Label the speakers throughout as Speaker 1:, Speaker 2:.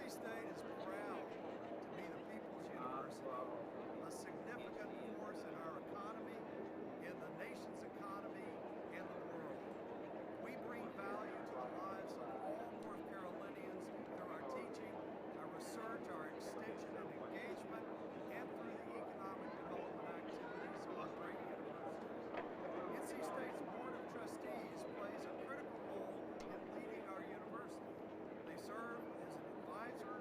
Speaker 1: NC State is proud to be the People's University, a significant force in our economy, in the nation's economy, and the world. We bring value to the lives of all North Carolinians through our teaching, our research, our extension and engagement, and through the economic development activities of our great universities. NC State's Board of Trustees plays a critical role in leading our university. They serve as an advisor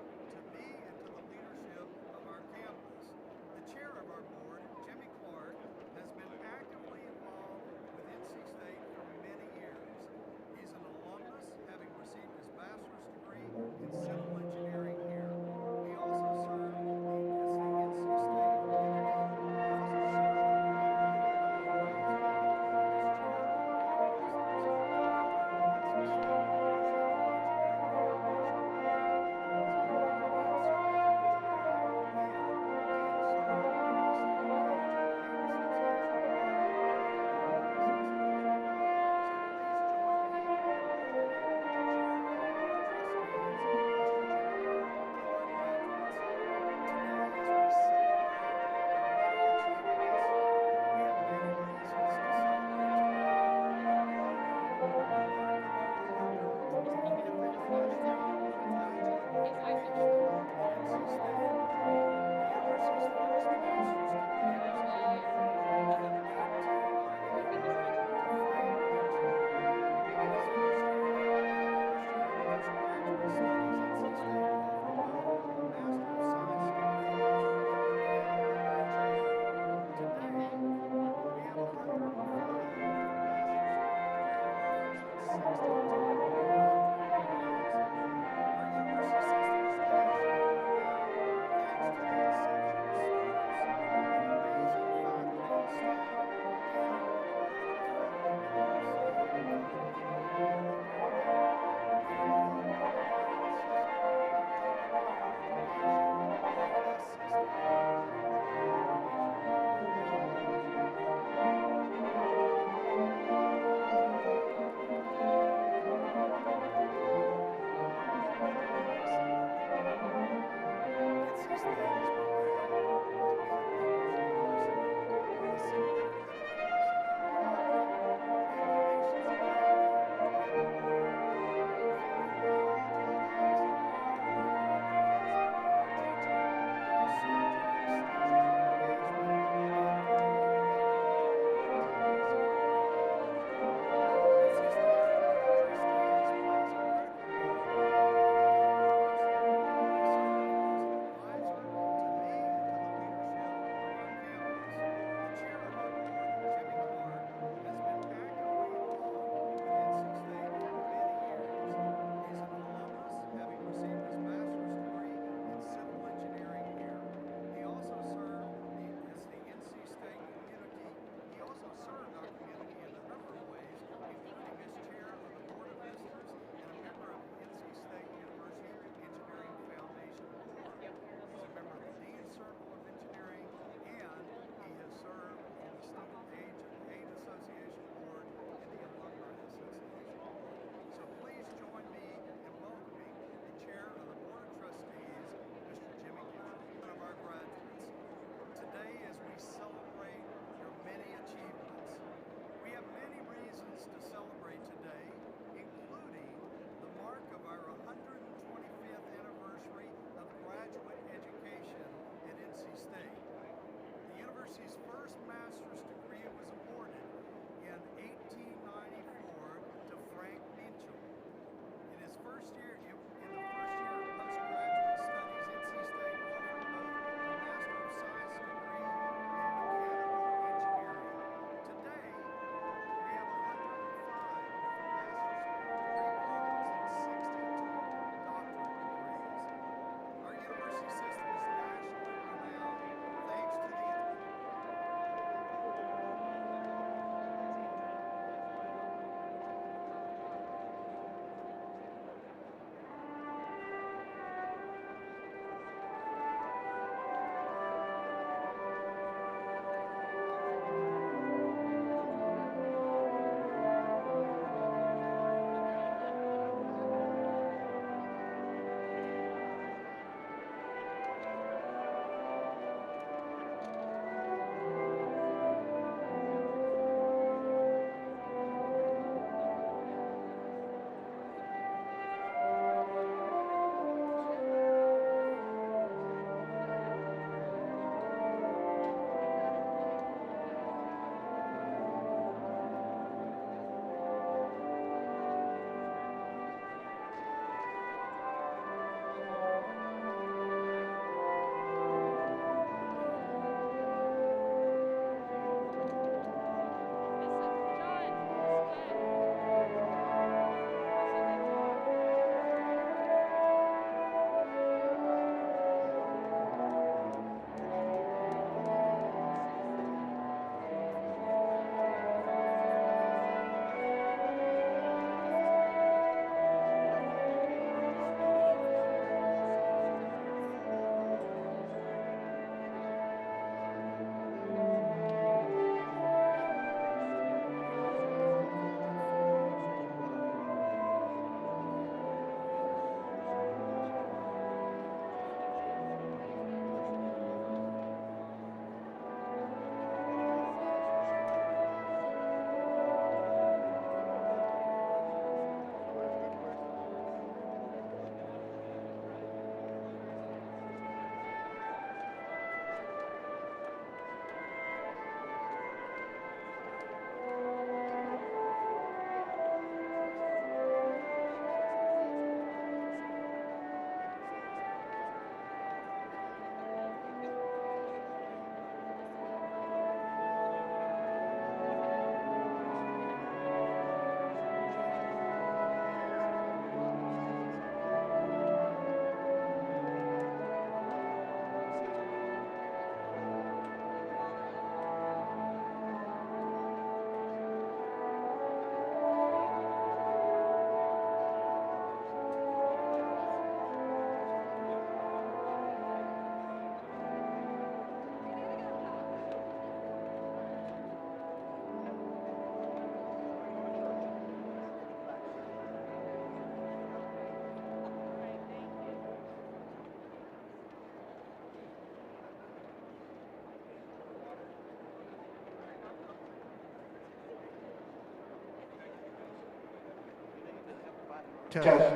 Speaker 2: Test.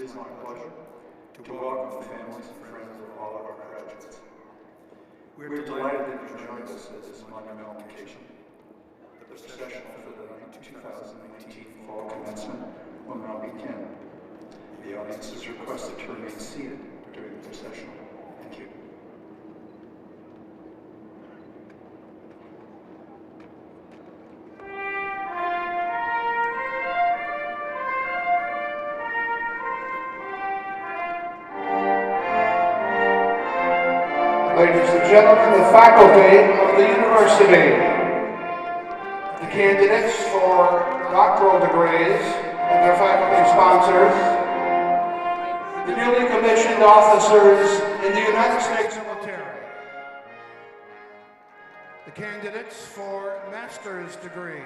Speaker 2: It is my pleasure to welcome the families and friends of all of our graduates. We're delighted that you joined us at this monumental occasion. The procession for the 2019 fall commencement will now begin. The audience is requested to remain seated during the procession. Thank you.
Speaker 3: Ladies and gentlemen, the faculty of the university, the candidates for doctoral degrees and their faculty sponsors, the newly commissioned officers in the United States military, the candidates for master's degrees,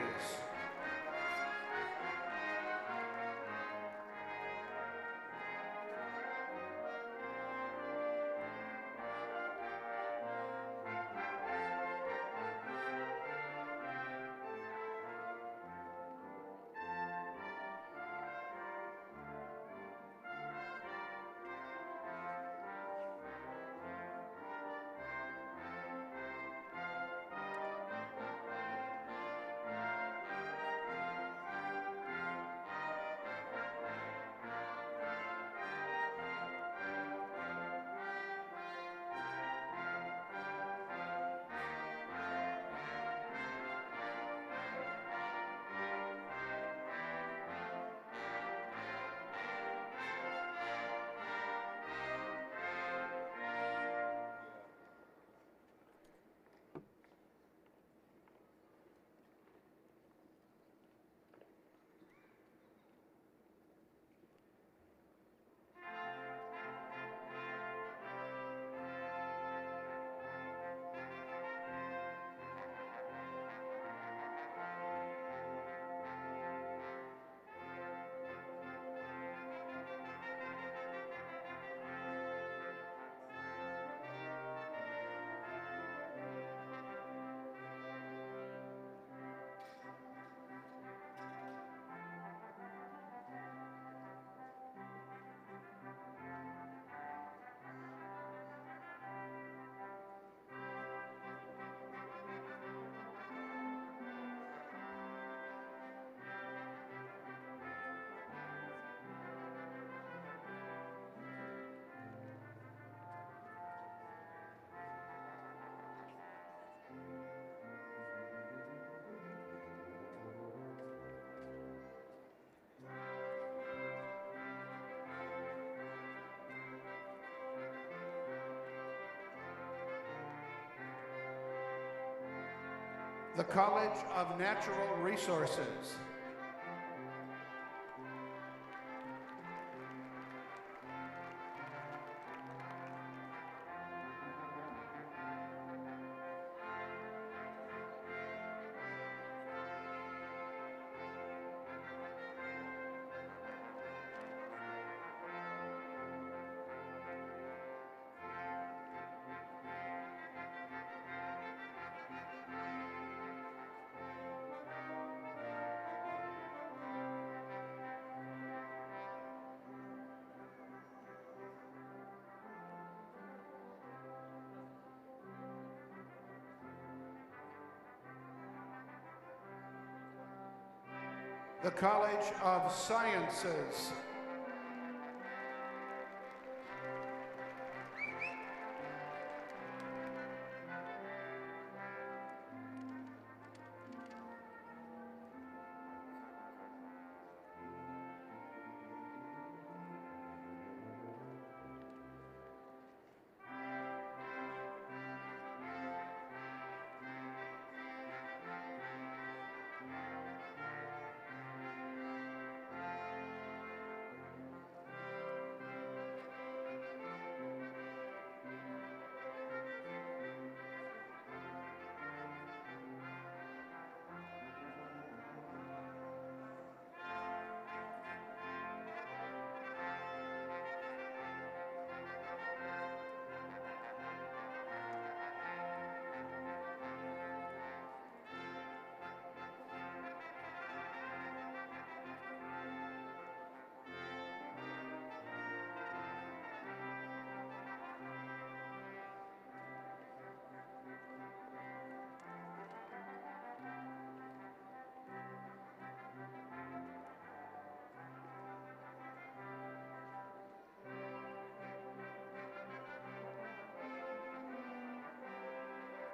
Speaker 3: the College of Natural Resources, the College of Sciences,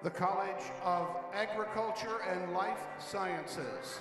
Speaker 3: the College of Agriculture and Life Sciences,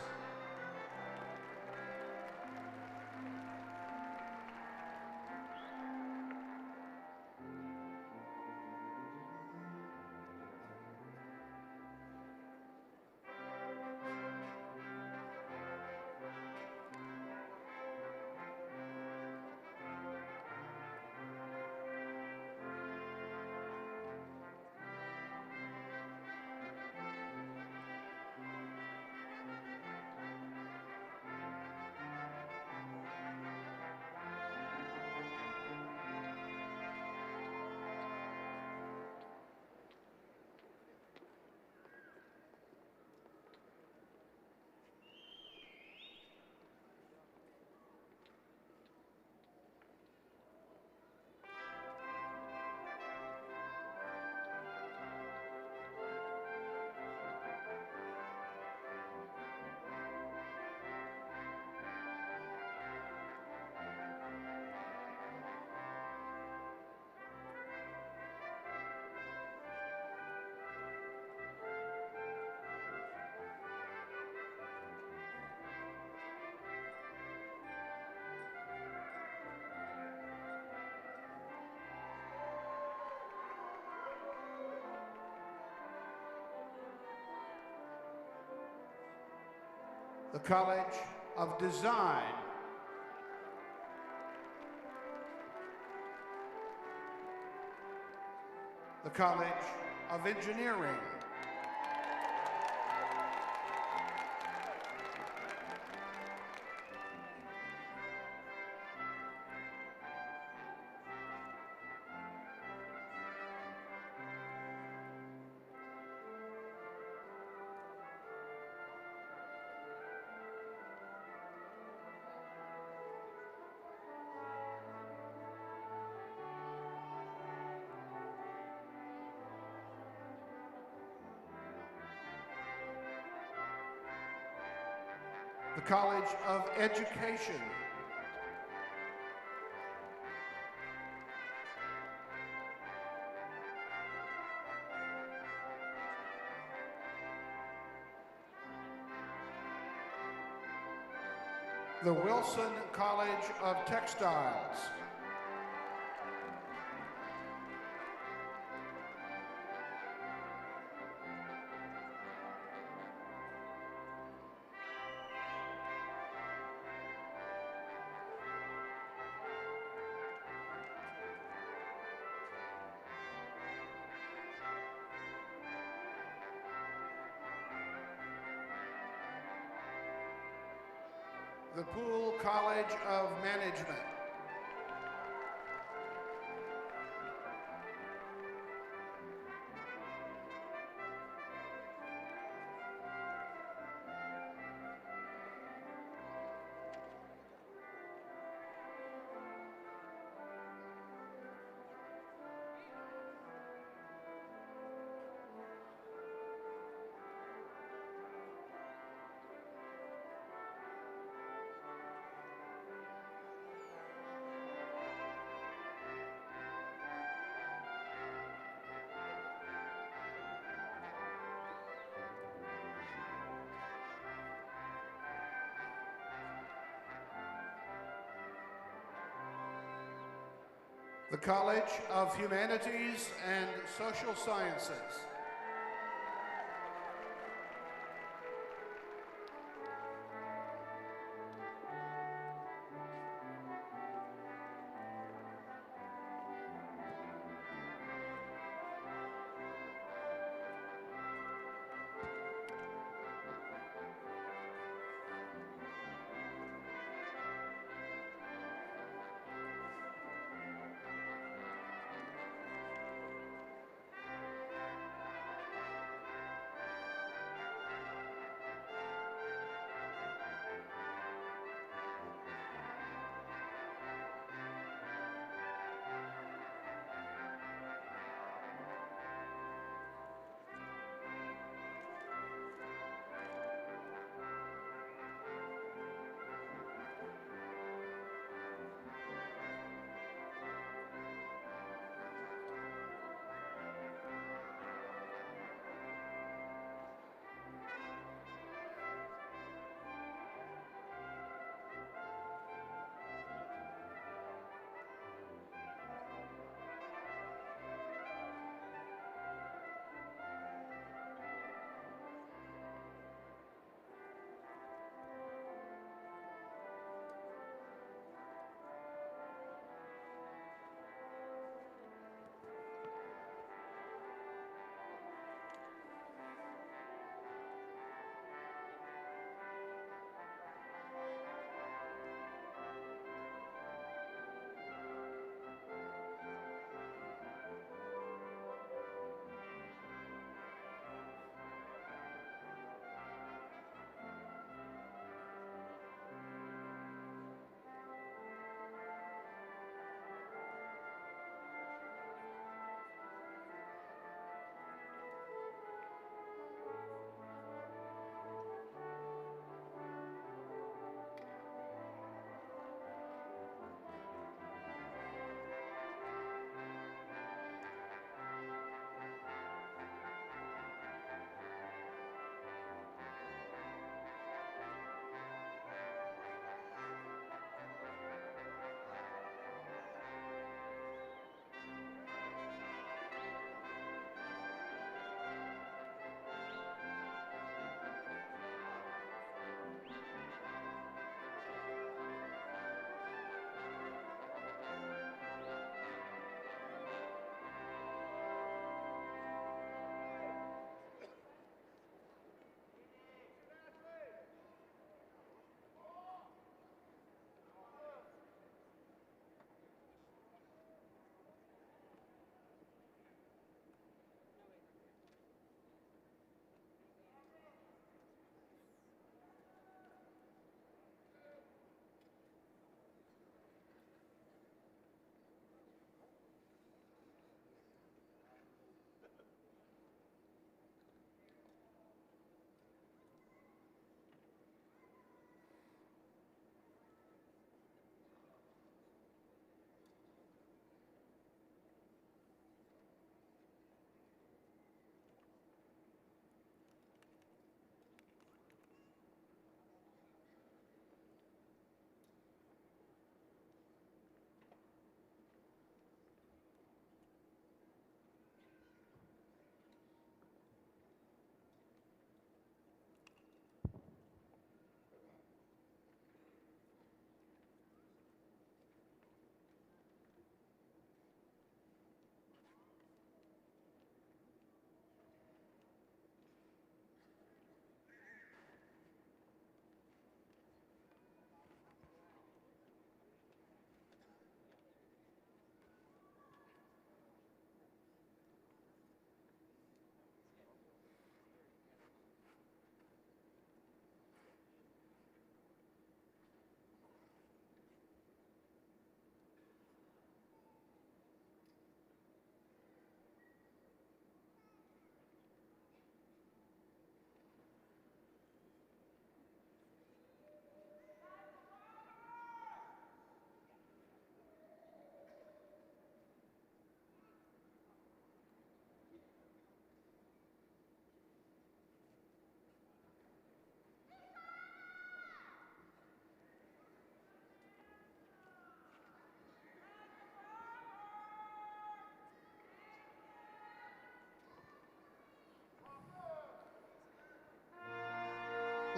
Speaker 3: the College of Design, the College of Engineering, the College of Education, the Wilson College of Textiles, the Poole College of Management, the College of Humanities and Social Sciences,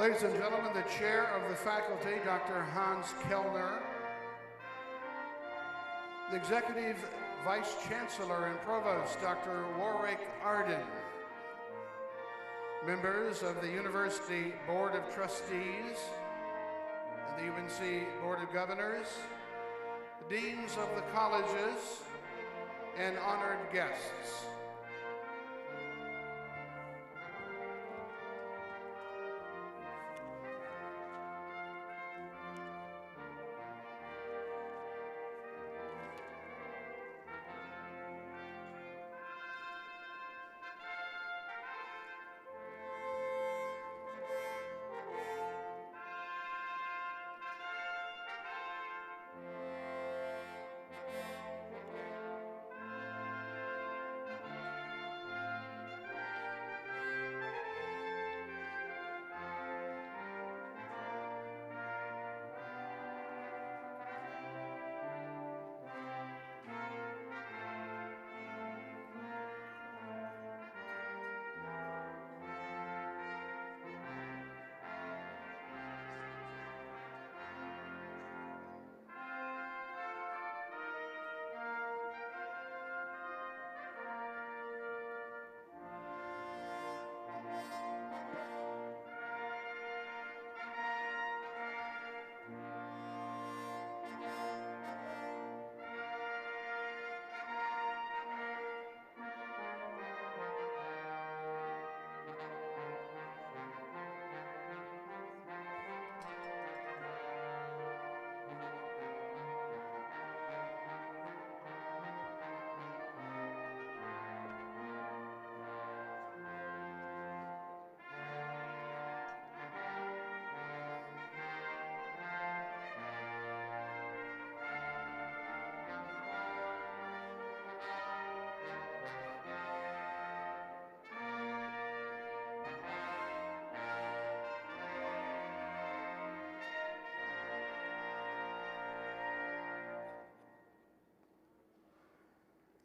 Speaker 3: Ladies and gentlemen, the chair of the faculty, Dr. Hans Kellner, the executive vice chancellor and provost, Dr. Warwick Arden, members of the University Board of Trustees and the UNC Board of Governors, the deans of the colleges, and honored guests.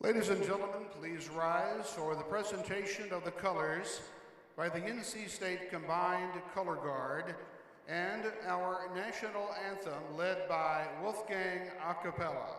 Speaker 3: Ladies and gentlemen, please rise for the presentation of the colors by the NC State Combined Color Guard and our national anthem led by Wolfgang a cappella.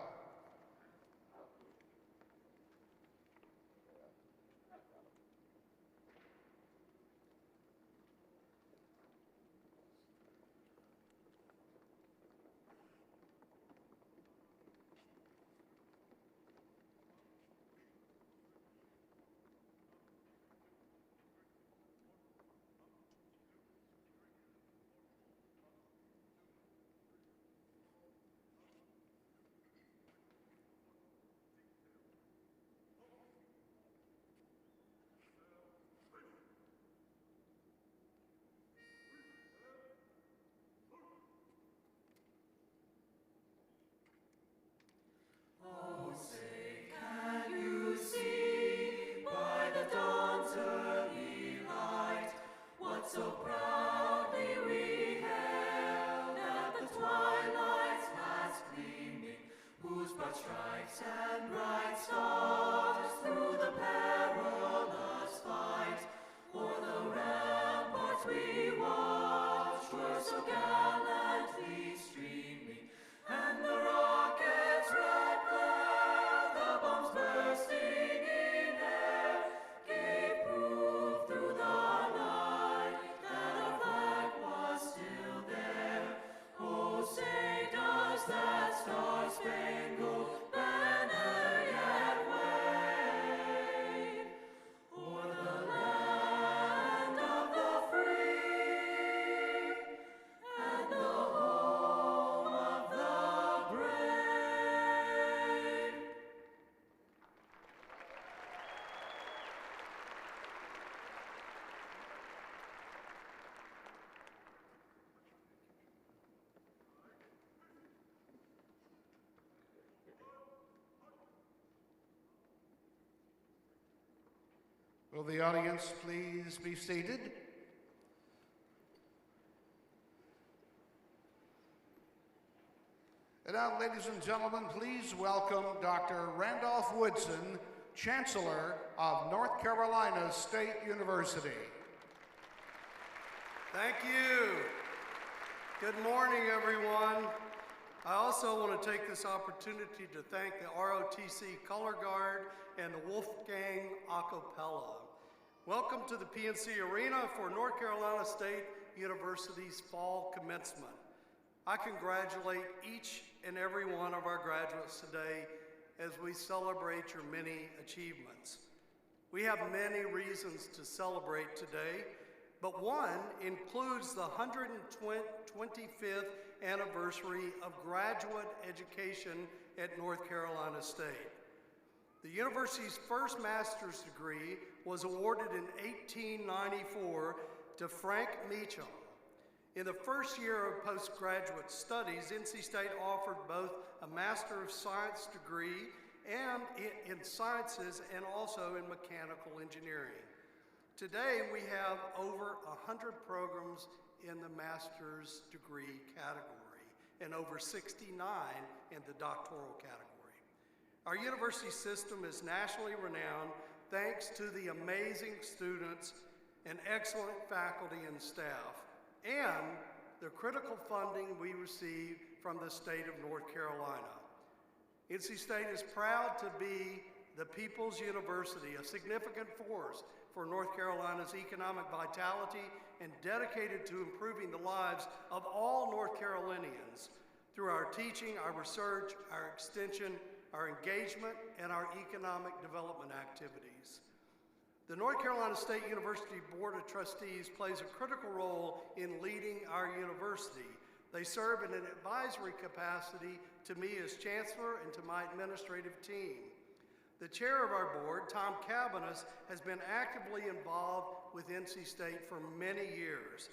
Speaker 3: Will the audience please be seated? And now, ladies and gentlemen, please welcome Dr. Randolph Woodson, Chancellor of North Carolina State University.
Speaker 4: Thank you. Good morning, everyone. I also want to take this opportunity to thank the ROTC Color Guard and the Wolfgang Acapella. Welcome to the PNC Arena for North Carolina State University's fall commencement. I congratulate each and every one of our graduates today as we celebrate your many achievements. We have many reasons to celebrate today, but one includes the 125th anniversary of graduate education at North Carolina State. The university's first master's degree was awarded in 1894 to Frank Meacham. In the first year of postgraduate studies, NC State offered both a Master of Science degree and in sciences and also in mechanical engineering. Today, we have over 100 programs in the master's degree category and over 69 in the doctoral category. Our university system is nationally renowned thanks to the amazing students and excellent faculty and staff, and the critical funding we receive from the state of North Carolina. NC State is proud to be the People's University, a significant force for North Carolina's economic vitality and dedicated to improving the lives of all North Carolinians through our teaching, our research, our extension, our engagement, and our economic development activities. The North Carolina State University Board of Trustees plays a critical role in leading our university. They serve in an advisory capacity to me as chancellor and to my administrative team. The chair of our board, Tom Cabanis, has been actively involved with NC State for many years.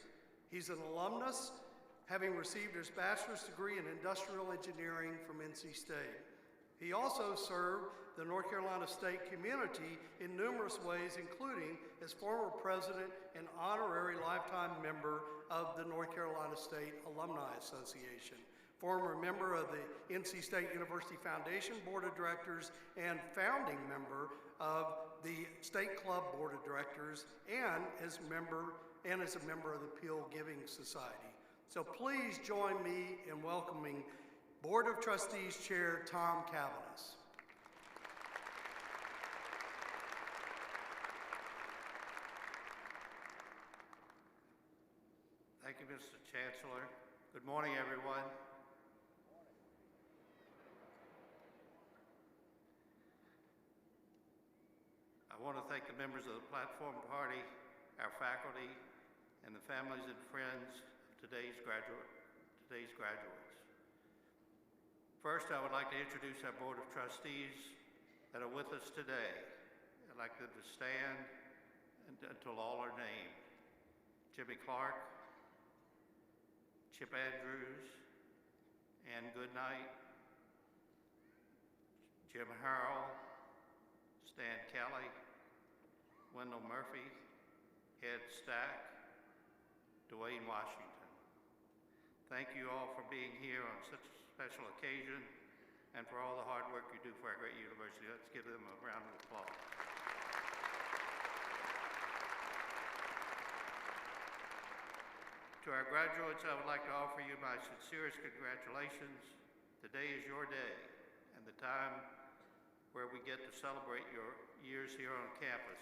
Speaker 4: He's an alumnus, having received his bachelor's degree in industrial engineering from NC State. He also served the North Carolina State community in numerous ways, including as former president and honorary lifetime member of the North Carolina State Alumni Association, former member of the NC State University Foundation Board of Directors, and founding member of the State Club Board of Directors, and as a member of the Peel Giving Society. So please join me in welcoming Board of Trustees Chair Tom Cabanis.
Speaker 5: Thank you, Mr. Chancellor. Good morning, everyone. I want to thank the members of the Platform Party, our faculty, and the families and friends of today's graduates. First, I would like to introduce our Board of Trustees that are with us today. I'd like them to stand until all are named. Jimmy Clark, Chip Andrews, Ann Goodnight, Jim Harrell, Stan Kelly, Wendell Murphy, Ed Stack, Dwayne Washington. Thank you all for being here on such a special occasion and for all the hard work you do for our great university. Let's give them a round of applause. To our graduates, I would like to offer you my sincerest congratulations. Today is your day and the time where we get to celebrate your years here on campus.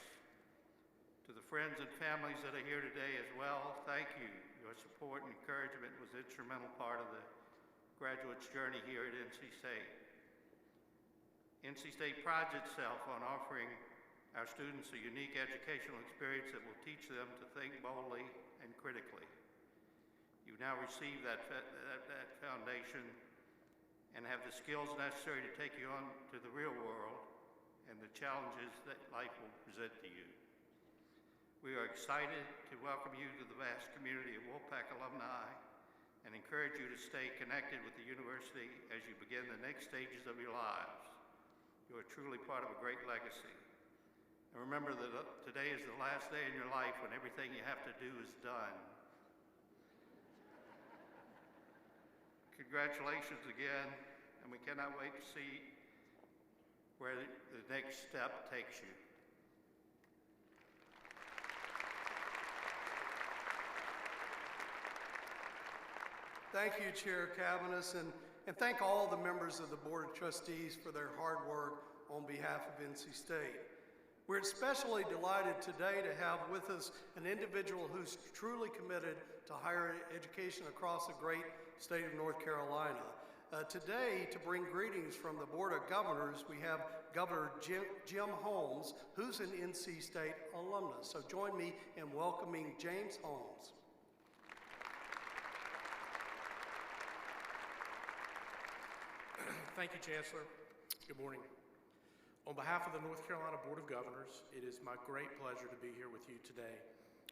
Speaker 5: To the friends and families that are here today as well, thank you. Your support and encouragement was an instrumental part of the graduates' journey here at NC State. NC State prides itself on offering our students a unique educational experience that will teach them to think boldly and critically. You've now received that foundation and have the skills necessary to take you on to the real world and the challenges that life will present to you. We are excited to welcome you to the vast community of Wolfpack alumni and encourage you to stay connected with the university as you begin the next stages of your lives. You are truly part of a great legacy. And remember that today is the last day in your life when everything you have to do is done. Congratulations again, and we cannot wait to see where the next step takes you.
Speaker 4: Thank you, Chair Cabanis, and thank all the members of the Board of Trustees for their hard work on behalf of NC State. We're especially delighted today to have with us an individual who's truly committed to higher education across the great state of North Carolina. Today, to bring greetings from the Board of Governors, we have Governor Jim Holmes, who's an NC State alumnus. So join me in welcoming James Holmes.
Speaker 6: Thank you, Chancellor. Good morning. On behalf of the North Carolina Board of Governors, it is my great pleasure to be here with you today.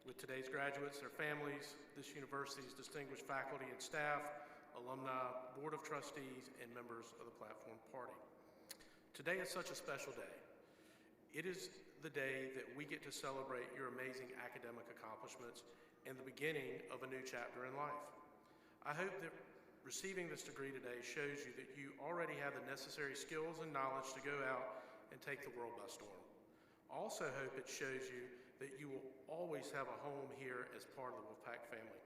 Speaker 6: With today's graduates, their families, this university's distinguished faculty and staff, alumni, Board of Trustees, and members of the Platform Party. Today is such a special day. It is the day that we get to celebrate your amazing academic accomplishments and the beginning of a new chapter in life. I hope that receiving this degree today shows you that you already have the necessary skills and knowledge to go out and take the world by storm. I also hope it shows you that you will always have a home here as part of the Wolfpack family.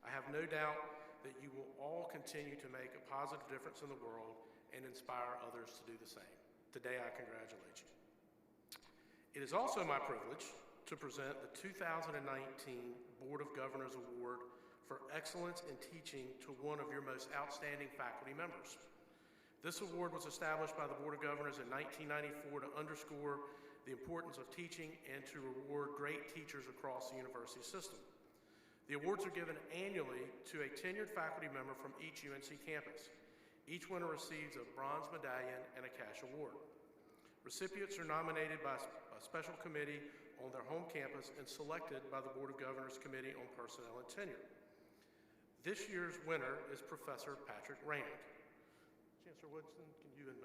Speaker 6: I have no doubt that you will all continue to make a positive difference in the world and inspire others to do the same. Today, I congratulate you. It is also my privilege to present the 2019 Board of Governors Award for Excellence in Teaching to one of your most outstanding faculty members. This award was established by the Board of Governors in 1994 to underscore the importance of teaching and to reward great teachers across the university system. The awards are given annually to a tenured faculty member from each UNC campus. Each winner receives a bronze medallion and a cash award. Recipients are nominated by a special committee on their home campus and selected by the Board of Governors Committee on Personnel and Tenure. This year's winner is Professor Patrick Rand. Chancellor Woodson, can you and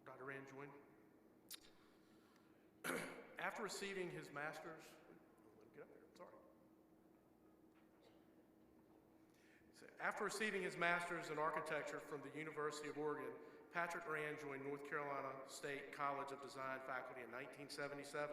Speaker 6: Dr. Rand join? After receiving his master's, After receiving his master's in architecture from the University of Oregon, Patrick Rand joined North Carolina State College of Design faculty in 1977.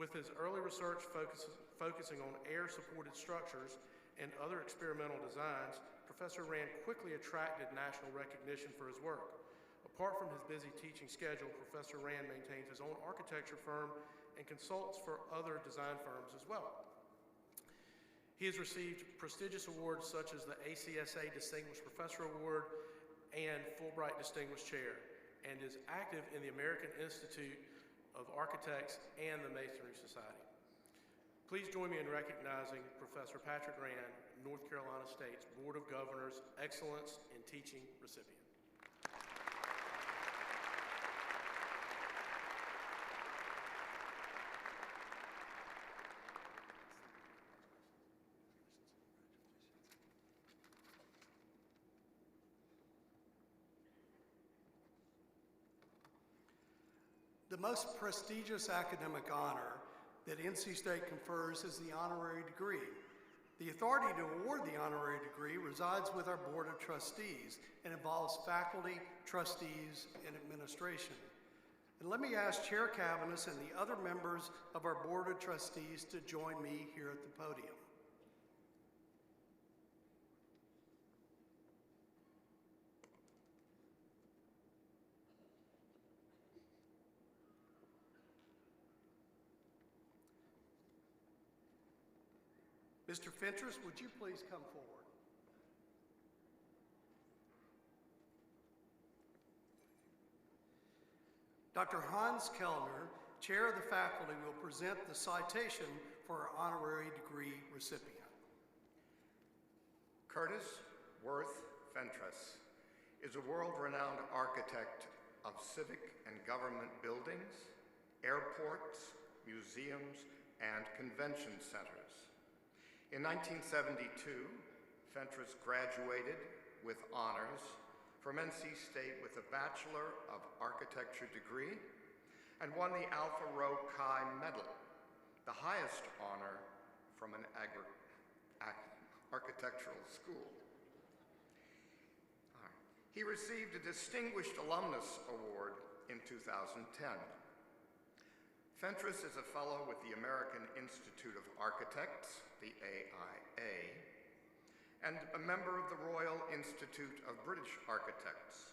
Speaker 6: With his early research focusing on air-supported structures and other experimental designs, Professor Rand quickly attracted national recognition for his work. Apart from his busy teaching schedule, Professor Rand maintains his own architecture firm and consults for other design firms as well. He has received prestigious awards such as the ACSA Distinguished Professor Award and Fulbright Distinguished Chair, and is active in the American Institute of Architects and the Masonry Society. Please join me in recognizing Professor Patrick Rand, North Carolina State's Board of Governors Excellence in Teaching recipient.
Speaker 4: The most prestigious academic honor that NC State confers is the honorary degree. The authority to award the honorary degree resides with our Board of Trustees and involves faculty, trustees, and administration. And let me ask Chair Cabanis and the other members of our Board of Trustees to join me here at the podium. Mr. Fentress, would you please come forward? Dr. Hans Kellner, Chair of the Faculty, will present the citation for our honorary degree recipient.
Speaker 7: Curtis Worth Fentress is a world-renowned architect of civic and government buildings, airports, museums, and convention centers. In 1972, Fentress graduated with honors from NC State with a Bachelor of Architecture degree and won the Alpha Rho Chi Medal, the highest honor from an architectural school. He received a Distinguished Alumnus Award in 2010. Fentress is a fellow with the American Institute of Architects, the AIA, and a member of the Royal Institute of British Architects.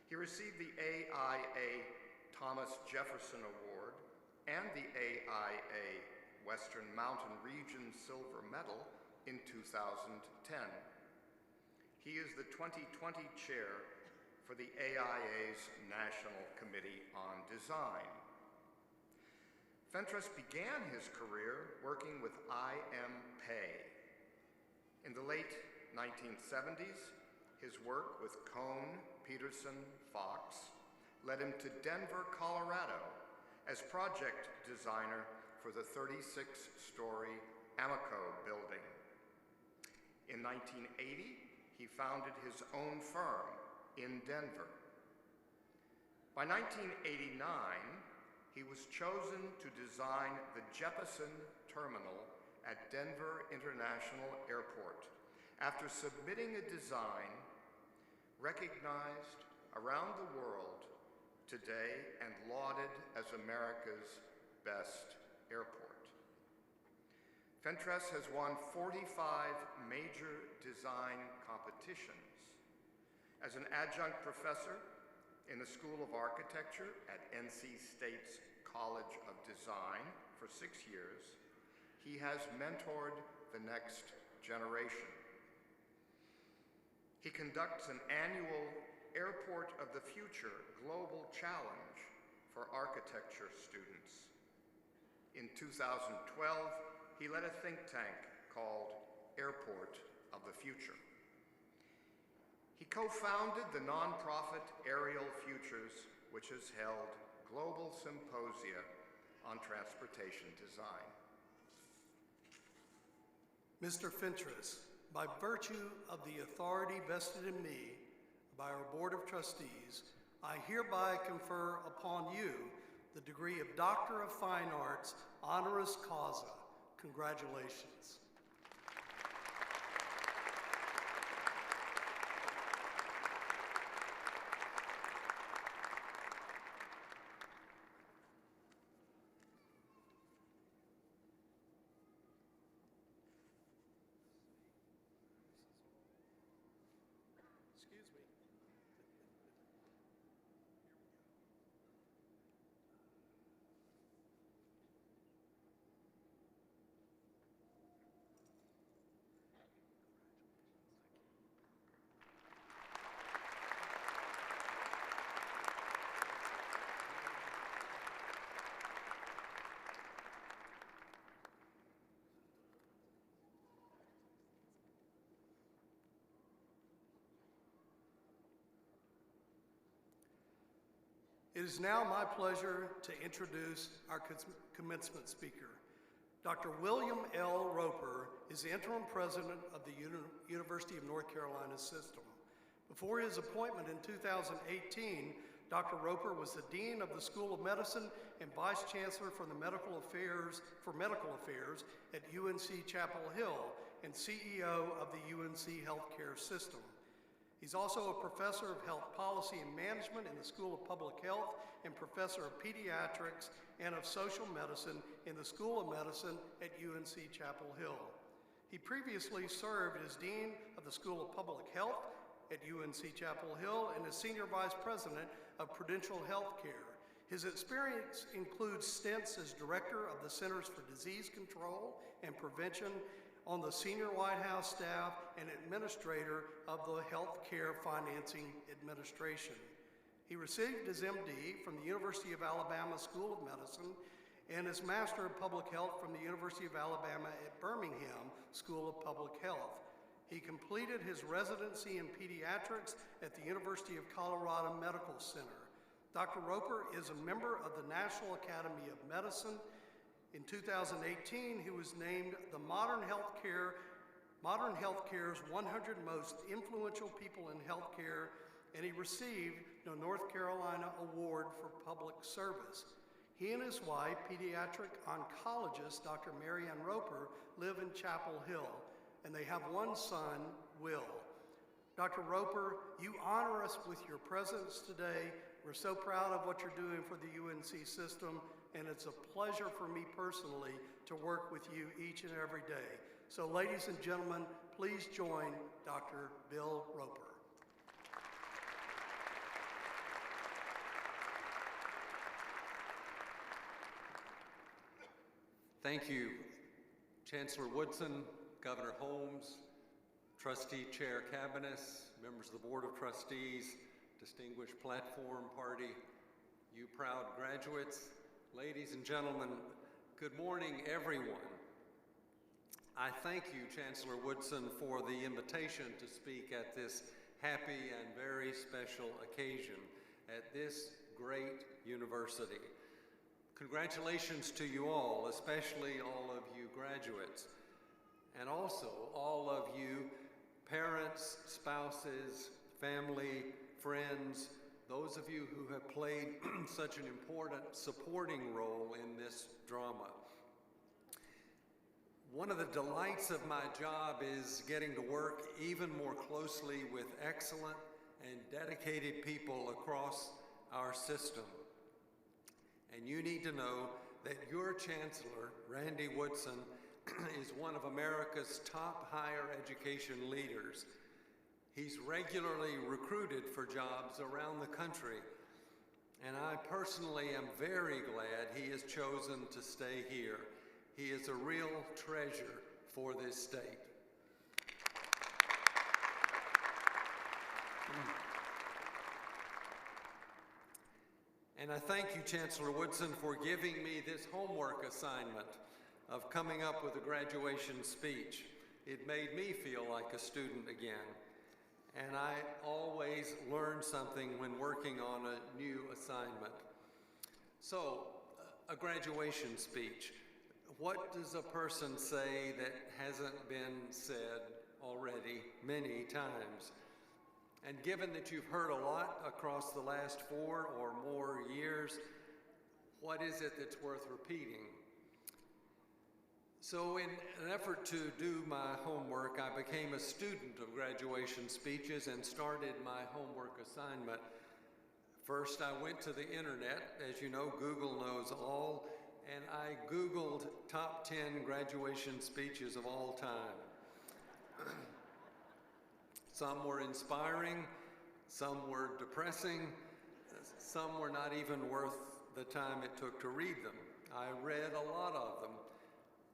Speaker 7: He received the AIA Thomas Jefferson Award and the AIA Western Mountain Region Silver Medal in 2010. He is the 2020 chair for the AIA's National Committee on Design. Fentress began his career working with I.M. Pei. In the late 1970s, his work with Kohn, Peterson, Fox led him to Denver, Colorado as project designer for the 36-story Amoco building. In 1980, he founded his own firm in Denver. By 1989, he was chosen to design the Jeppesen Terminal at Denver International Airport after submitting a design recognized around the world today and lauded as America's best airport. Fentress has won 45 major design competitions. As an adjunct professor in the School of Architecture at NC State's College of Design for 6 years, he has mentored the next generation. He conducts an annual Airport of the Future Global Challenge for architecture students. In 2012, he led a think tank called Airport of the Future. He co-founded the nonprofit Aerial Futures, which has held global symposia on transportation design.
Speaker 4: Mr. Fentress, by virtue of the authority vested in me by our Board of Trustees, I hereby confer upon you the degree of Doctor of Fine Arts, honoris causa. Congratulations. Excuse me. It is now my pleasure to introduce our commencement speaker. Dr. William L. Roper is the interim president of the University of North Carolina system. Before his appointment in 2018, Dr. Roper was the Dean of the School of Medicine and Vice Chancellor for Medical Affairs at UNC Chapel Hill and CEO of the UNC Healthcare System. He's also a professor of health policy and management in the School of Public Health and professor of pediatrics and of social medicine in the School of Medicine at UNC Chapel Hill. He previously served as Dean of the School of Public Health at UNC Chapel Hill and as Senior Vice President of Prudential Healthcare. His experience includes stints as Director of the Centers for Disease Control and Prevention on the Senior White House staff and Administrator of the Healthcare Financing Administration. He received his MD from the University of Alabama School of Medicine and his Master of Public Health from the University of Alabama at Birmingham School of Public Health. He completed his residency in pediatrics at the University of Colorado Medical Center. Dr. Roper is a member of the National Academy of Medicine. In 2018, he was named the Modern Healthcare's 100 Most Influential People in Healthcare, and he received the North Carolina Award for Public Service. He and his wife, pediatric oncologist Dr. Marianne Roper, live in Chapel Hill, and they have one son, Will. Dr. Roper, you honor us with your presence today. We're so proud of what you're doing for the UNC system, and it's a pleasure for me personally to work with you each and every day. So ladies and gentlemen, please join Dr. Bill Roper.
Speaker 8: Thank you, Chancellor Woodson, Governor Holmes, Trustee Chair Cabanis, members of the Board of Trustees, distinguished platform party, you proud graduates, ladies and gentlemen, good morning, everyone. I thank you, Chancellor Woodson, for the invitation to speak at this happy and very special occasion at this great university. Congratulations to you all, especially all of you graduates, and also all of you parents, spouses, family, friends, those of you who have played such an important supporting role in this drama. One of the delights of my job is getting to work even more closely with excellent and dedicated people across our system. And you need to know that your Chancellor, Randy Woodson, is one of America's top higher education leaders. He's regularly recruited for jobs around the country, and I personally am very glad he has chosen to stay here. He is a real treasure for this state. And I thank you, Chancellor Woodson, for giving me this homework assignment of coming up with a graduation speech. It made me feel like a student again. And I always learn something when working on a new assignment. So, a graduation speech. What does a person say that hasn't been said already many times? And given that you've heard a lot across the last 4 or more years, what is it that's worth repeating? So in an effort to do my homework, I became a student of graduation speeches and started my homework assignment. First, I went to the internet. As you know, Google knows all, and I Googled top 10 graduation speeches of all time. Some were inspiring, some were depressing, some were not even worth the time it took to read them. I read a lot of them.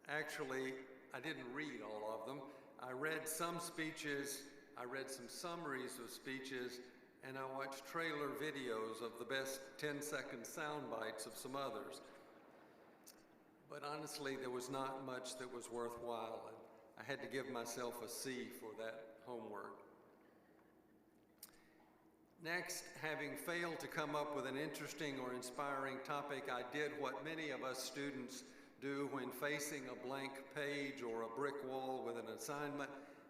Speaker 8: Actually, I didn't read all of them. I read some speeches, I read some summaries of speeches, and I watched trailer videos of the best 10-second sound bites of some others. But honestly, there was not much that was worthwhile. I had to give myself a C for that homework. Next, having failed to come up with an interesting or inspiring topic, I did what many of us students do when facing a blank page or a brick wall with an assignment.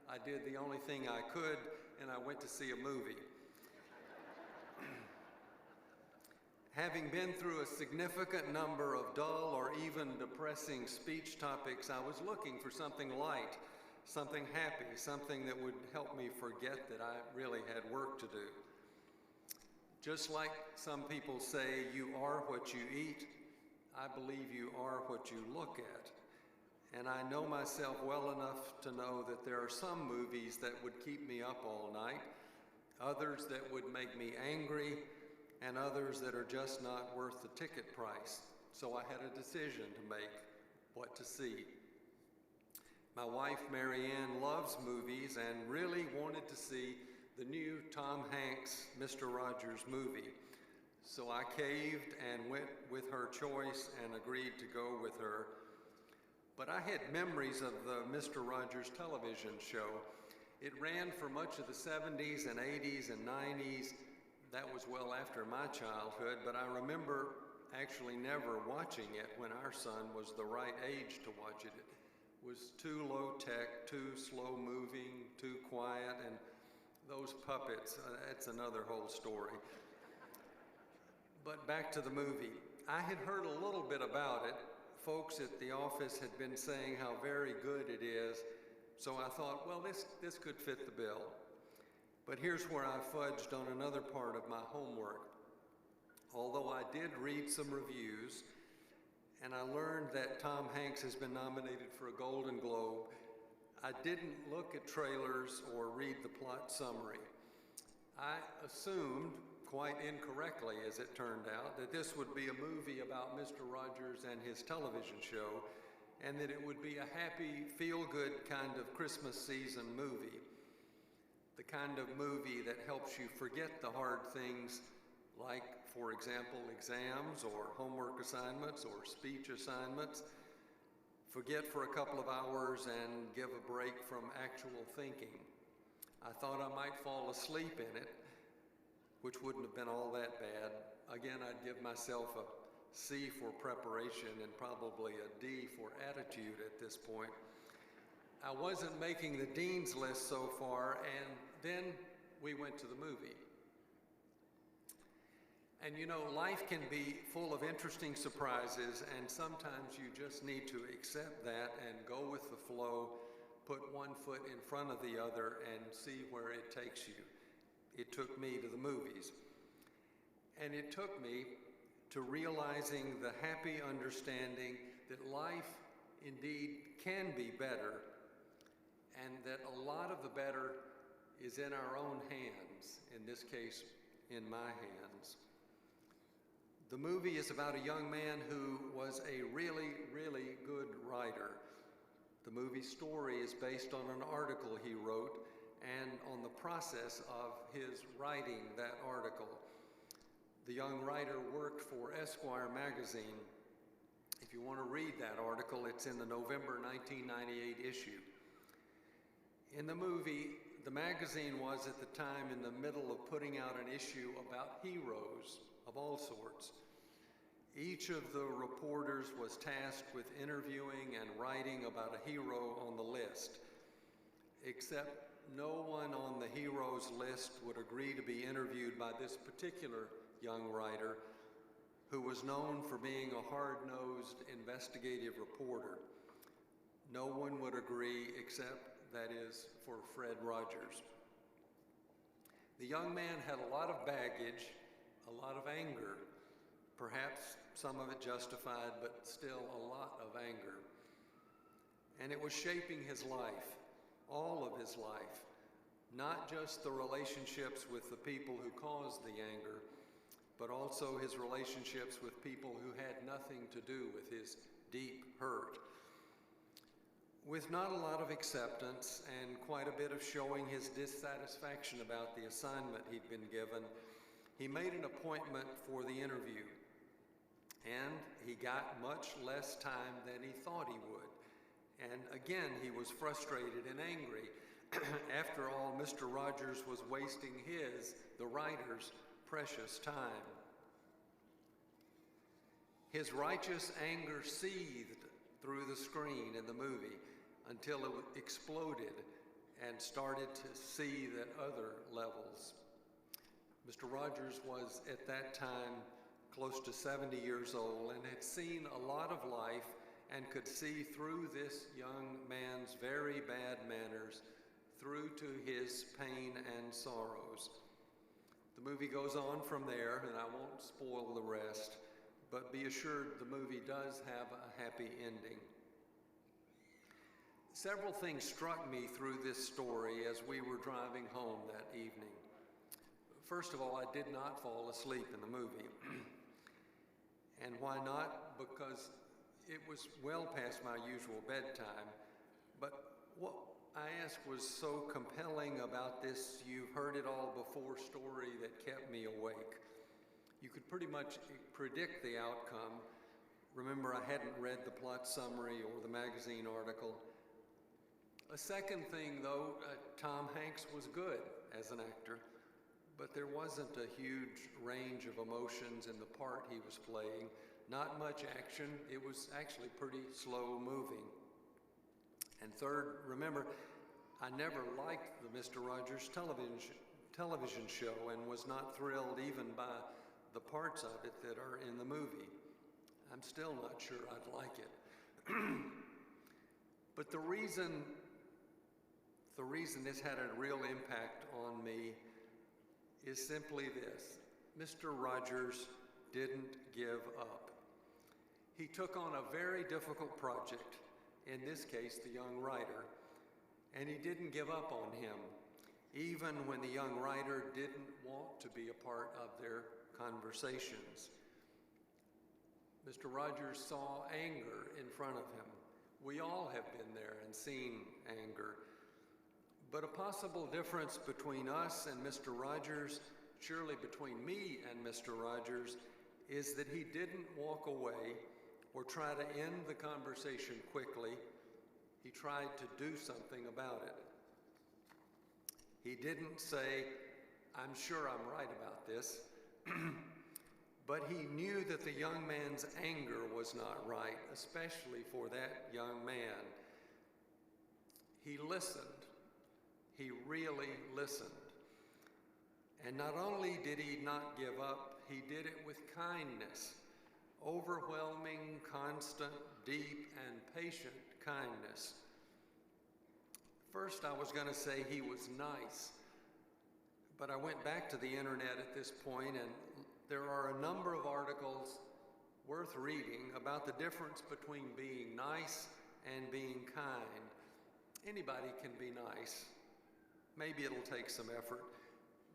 Speaker 8: I did the only thing I could, and I went to see a movie. Having been through a significant number of dull or even depressing speech topics, I was looking for something light, something happy, something that would help me forget that I really had work to do. Just like some people say, you are what you eat, I believe you are what you look at. And I know myself well enough to know that there are some movies that would keep me up all night, others that would make me angry, and others that are just not worth the ticket price. So I had a decision to make, what to see. My wife, Marianne, loves movies and really wanted to see the new Tom Hanks, Mr. Rogers movie. So I caved and went with her choice and agreed to go with her. But I had memories of the Mr. Rogers television show. It ran for much of the 70s and 80s and 90s. That was well after my childhood, but I remember actually never watching it when our son was the right age to watch it. It was too low tech, too slow moving, too quiet, and those puppets, that's another whole story. But back to the movie. I had heard a little bit about it. Folks at the office had been saying how very good it is, so I thought, well, this could fit the bill. But here's where I fudged on another part of my homework. Although I did read some reviews, and I learned that Tom Hanks has been nominated for a Golden Globe, I didn't look at trailers or read the plot summary. I assumed, quite incorrectly as it turned out, that this would be a movie about Mr. Rogers and his television show, and that it would be a happy, feel-good kind of Christmas season movie. The kind of movie that helps you forget the hard things like, for example, exams or homework assignments or speech assignments. Forget for a couple of hours and give a break from actual thinking. I thought I might fall asleep in it, which wouldn't have been all that bad. Again, I'd give myself a C for preparation and probably a D for attitude at this point. I wasn't making the dean's list so far, and then we went to the movie. And you know, life can be full of interesting surprises, and sometimes you just need to accept that and go with the flow, put one foot in front of the other, and see where it takes you. It took me to the movies. And it took me to realizing the happy understanding that life indeed can be better, and that a lot of the better is in our own hands, in this case, in my hands. The movie is about a young man who was a really, really good writer. The movie story is based on an article he wrote and on the process of his writing that article. The young writer worked for Esquire magazine. If you want to read that article, it's in the November 1998 issue. In the movie, the magazine was at the time in the middle of putting out an issue about heroes of all sorts. Each of the reporters was tasked with interviewing and writing about a hero on the list, except no one on the heroes list would agree to be interviewed by this particular young writer, who was known for being a hard-nosed investigative reporter. No one would agree except, that is, for Fred Rogers. The young man had a lot of baggage, a lot of anger, perhaps some of it justified, but still a lot of anger. And it was shaping his life, all of his life, not just the relationships with the people who caused the anger, but also his relationships with people who had nothing to do with his deep hurt. With not a lot of acceptance and quite a bit of showing his dissatisfaction about the assignment he'd been given, he made an appointment for the interview. And he got much less time than he thought he would. And again, he was frustrated and angry. After all, Mr. Rogers was wasting his, the writer's, precious time. His righteous anger seethed through the screen in the movie until it exploded and started to seethe at other levels. Mr. Rogers was at that time close to 70 years old and had seen a lot of life and could see through this young man's very bad manners, through to his pain and sorrows. The movie goes on from there, and I won't spoil the rest, but be assured the movie does have a happy ending. Several things struck me through this story as we were driving home that evening. First of all, I did not fall asleep in the movie. And why not? Because it was well past my usual bedtime. But what I asked was so compelling about this "you've heard it all before" story that kept me awake. You could pretty much predict the outcome. Remember, I hadn't read the plot summary or the magazine article. A second thing, though, Tom Hanks was good as an actor, but there wasn't a huge range of emotions in the part he was playing. Not much action. It was actually pretty slow moving. And third, remember, I never liked the Mr. Rogers television show and was not thrilled even by the parts of it that are in the movie. I'm still not sure I'd like it. But the reason this had a real impact on me is simply this: Mr. Rogers didn't give up. He took on a very difficult project, in this case, the young writer, and he didn't give up on him, even when the young writer didn't want to be a part of their conversations. Mr. Rogers saw anger in front of him. We all have been there and seen anger. But a possible difference between us and Mr. Rogers, surely between me and Mr. Rogers, is that he didn't walk away or try to end the conversation quickly. He tried to do something about it. He didn't say, "I'm sure I'm right about this," but he knew that the young man's anger was not right, especially for that young man. He listened. He really listened. And not only did he not give up, he did it with kindness, overwhelming, constant, deep, and patient kindness. First, I was going to say he was nice, but I went back to the internet at this point, and there are a number of articles worth reading about the difference between being nice and being kind. Anybody can be nice. Maybe it'll take some effort,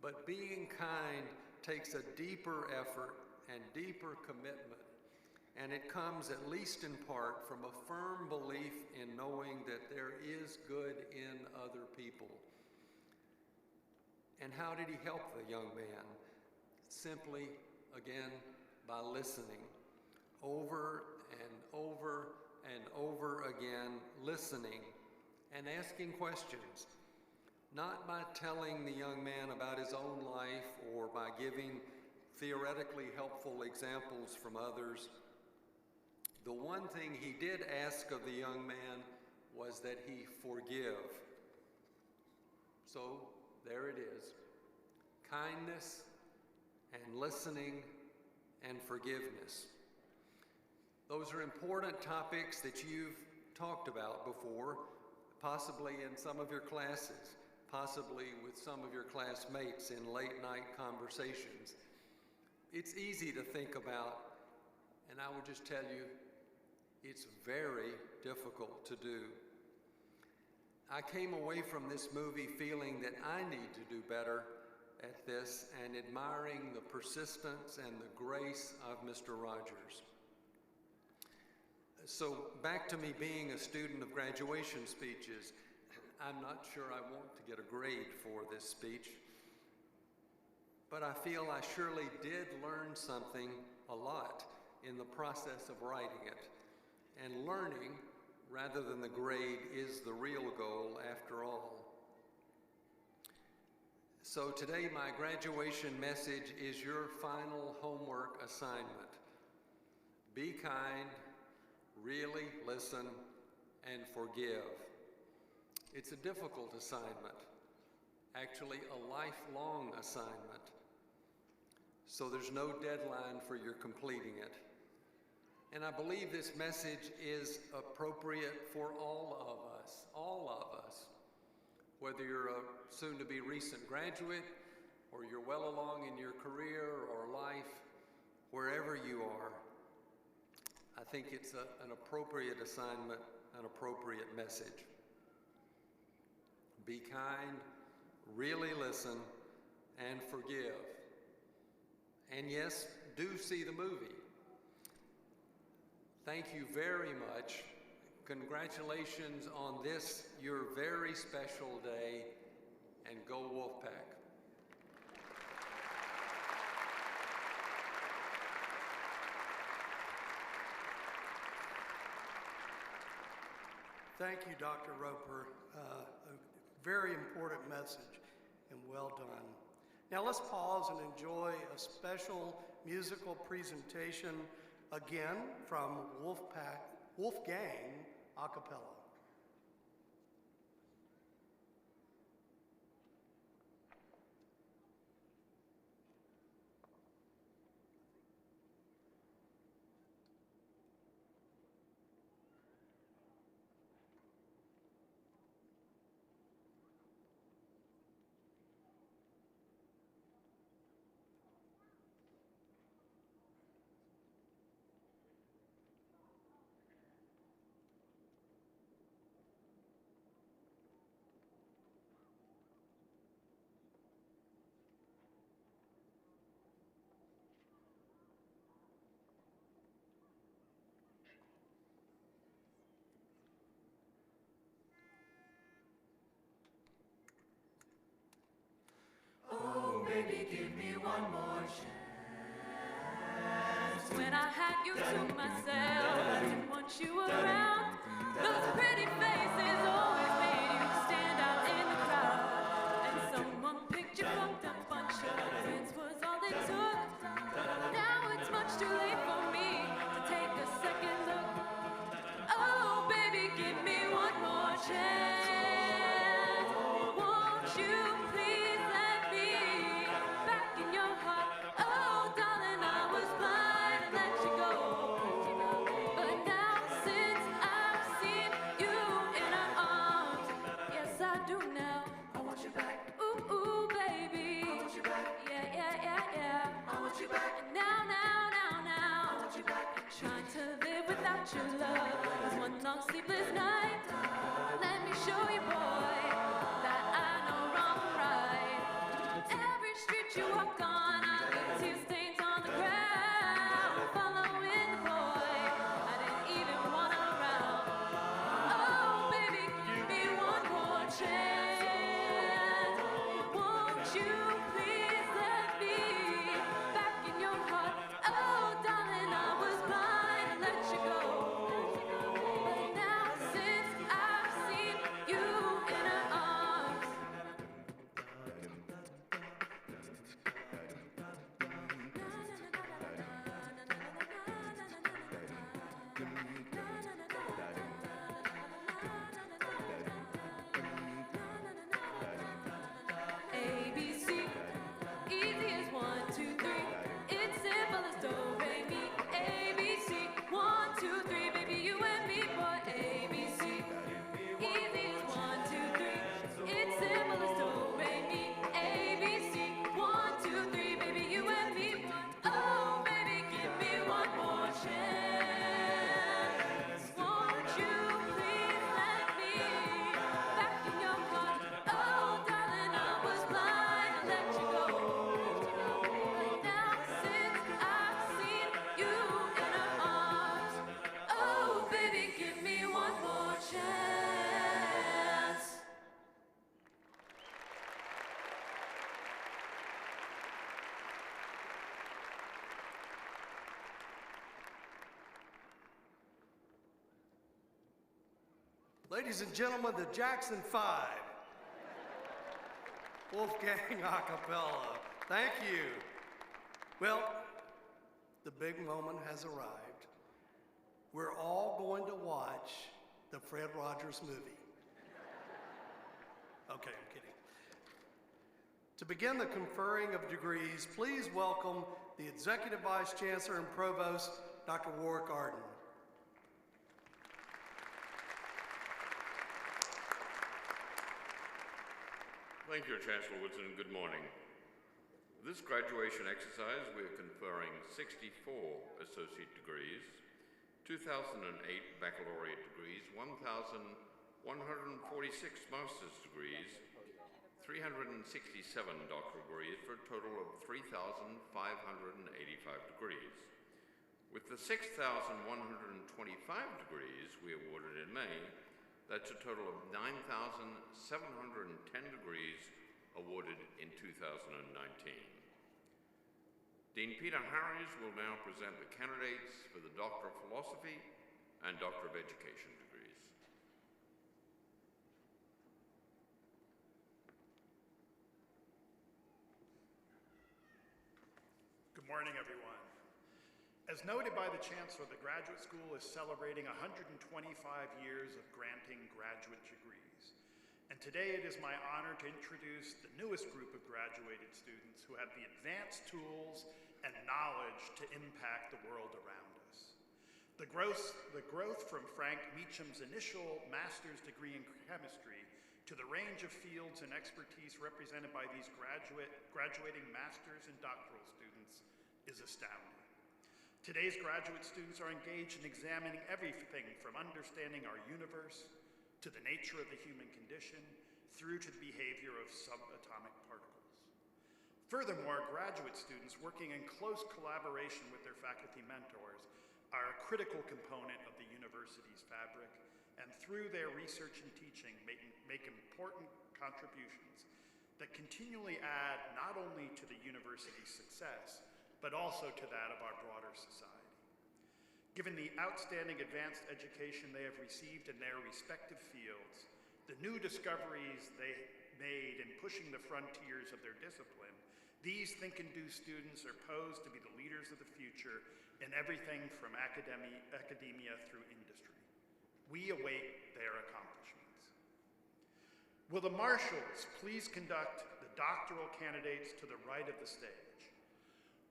Speaker 8: but being kind takes a deeper effort and deeper commitment, and it comes, at least in part, from a firm belief in knowing that there is good in other people. And how did he help the young man? Simply, again, by listening. Over and over and over again, listening and asking questions. Not by telling the young man about his own life or by giving theoretically helpful examples from others. The one thing he did ask of the young man was that he forgive. So there it is. Kindness and listening and forgiveness. Those are important topics that you've talked about before, possibly in some of your classes, possibly with some of your classmates in late night conversations. It's easy to think about, and I would just tell you, it's very difficult to do. I came away from this movie feeling that I need to do better at this and admiring the persistence and the grace of Mr. Rogers. So back to me being a student of graduation speeches. I'm not sure I want to get a grade for this speech, but I feel I surely did learn something a lot in the process of writing it. And learning, rather than the grade, is the real goal after all. So today my graduation message is your final homework assignment. Be kind, really listen, and forgive. It's a difficult assignment, actually a lifelong assignment. So there's no deadline for your completing it. And I believe this message is appropriate for all of us, whether you're a soon-to-be recent graduate or you're well along in your career or life, wherever you are. I think it's an appropriate assignment, an appropriate message. Be kind, really listen, and forgive. And yes, do see the movie. Thank you very much. Congratulations on this, your very special day, and go Wolfpack.
Speaker 4: Thank you, Dr. Roper. A very important message, and well done. Now let's pause and enjoy a special musical presentation, again from Wolfgang a cappella.
Speaker 9: baby, give me one more chance. When I had you to myself, I didn't want you around. Those pretty faces always made you stand out in the crowd. And someone picked you from that bunch of friends was all they took. Now it's much too late for me to take a second look. Oh, baby, give me one more chance. Won't you please let me back in your heart? Oh, darling, I was blind and let you go. But now since I've seen you in her arms, yes, I do now. I want you back. Ooh, ooh, baby. I want you back. Yeah, yeah, yeah, yeah. I want you back. And now, I want you back. Trying to live without your love was one long sleepless night. Let me show you, boy, that I know wrong from right. Every street you walk on, I leave tear stains on the ground. Following the boy, I didn't even want around. Oh, baby, give me one more chance. Won't you please let me back in your heart? Oh, darling, I was blind and let you go. But now since I've seen you in her arms, ABC, easy as 1, 2, 3. It's simple as do, re, mi. ABC, 1, 2, 3, baby, you and me, boy. ABC, easy as 1, 2, 3. It's simple as do, re, mi. ABC, 1, 2, 3, baby, you and me, boy. Oh, baby, give me one more chance. Won't you please let me back in your heart? Oh, darling, I was blind and let you go. But now since I've seen you in her arms, oh, baby, give me one more chance.
Speaker 4: Ladies and gentlemen, the Jackson 5. Wolfgang a cappella. Thank you. Well, the big moment has arrived. We're all going to watch the Fred Rogers movie. Okay, I'm kidding. To begin the conferring of degrees, please welcome the Executive Vice Chancellor and Provost, Dr. Warwick Arden.
Speaker 10: Thank you, Chancellor Woodson. Good morning. This graduation exercise, we are conferring 64 associate degrees, 2008 baccalaureate degrees, 1,146 master's degrees, 367 doctoral degrees, for a total of 3,585 degrees. With the 6,125 degrees we awarded in May, that's a total of 9,710 degrees awarded in 2019. Dean Peter Harries will now present the candidates for the Doctor of Philosophy and Doctor of Education degrees.
Speaker 11: Good morning, everyone. As noted by the Chancellor, the Graduate School is celebrating 125 years of granting graduate degrees. And today it is my honor to introduce the newest group of graduated students who have the advanced tools and knowledge to impact the world around us. The growth from Frank Meacham's initial master's degree in chemistry to the range of fields and expertise represented by these graduating master's and doctoral students is astounding. Today's graduate students are engaged in examining everything from understanding our universe to the nature of the human condition through to the behavior of subatomic particles. Furthermore, graduate students working in close collaboration with their faculty mentors are a critical component of the university's fabric, and through their research and teaching make important contributions that continually add not only to the university's success, but also to that of our broader society. Given the outstanding advanced education they have received in their respective fields, the new discoveries they made in pushing the frontiers of their discipline, these Think and Do students are posed to be the leaders of the future in everything from academia through industry. We await their accomplishments. Will the marshals please conduct the doctoral candidates to the right of the stage?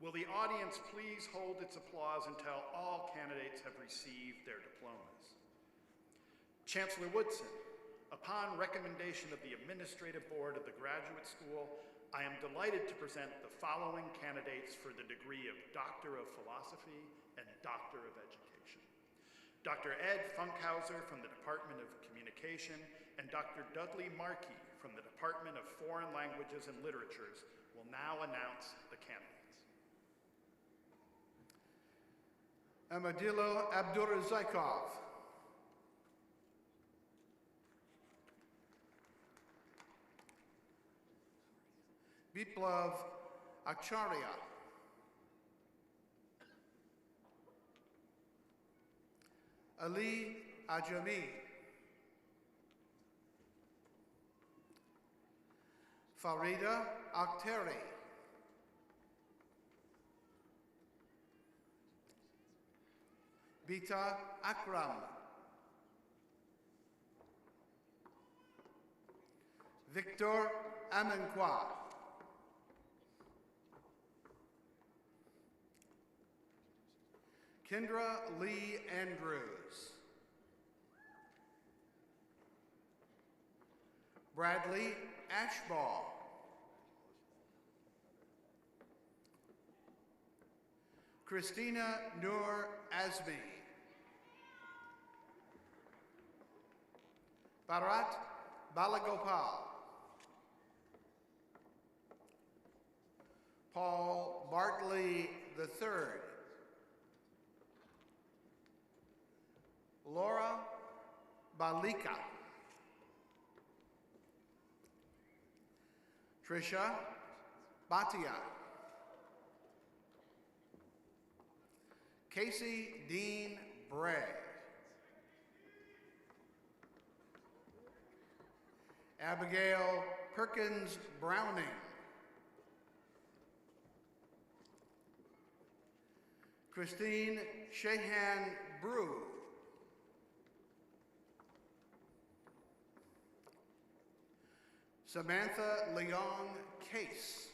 Speaker 11: Will the audience please hold its applause until all candidates have received their diplomas? Chancellor Woodson, upon recommendation of the Administrative Board of the Graduate School, I am delighted to present the following candidates for the degree of Doctor of Philosophy and Doctor of Education. Dr. Ed Funkhauser from the Department of Communication and Dr. Dudley Markey from the Department of Foreign Languages and Literatures will now announce the candidates.
Speaker 3: Amadillo Abdurrazakov. Biplav Acharya. Ali Ajami. Farida Akhteri. Bita Akram. Victor Amenkwa. Kendra Lee Andrews. Bradley Ashball. Christina Noor Azmi. Bharat Balagopal. Paul Bartley III. Laura Balika. Trisha Bhatia. Casey Dean Bray. Abigail Perkins Browning. Christine Shahan Brew. Samantha Leong Case.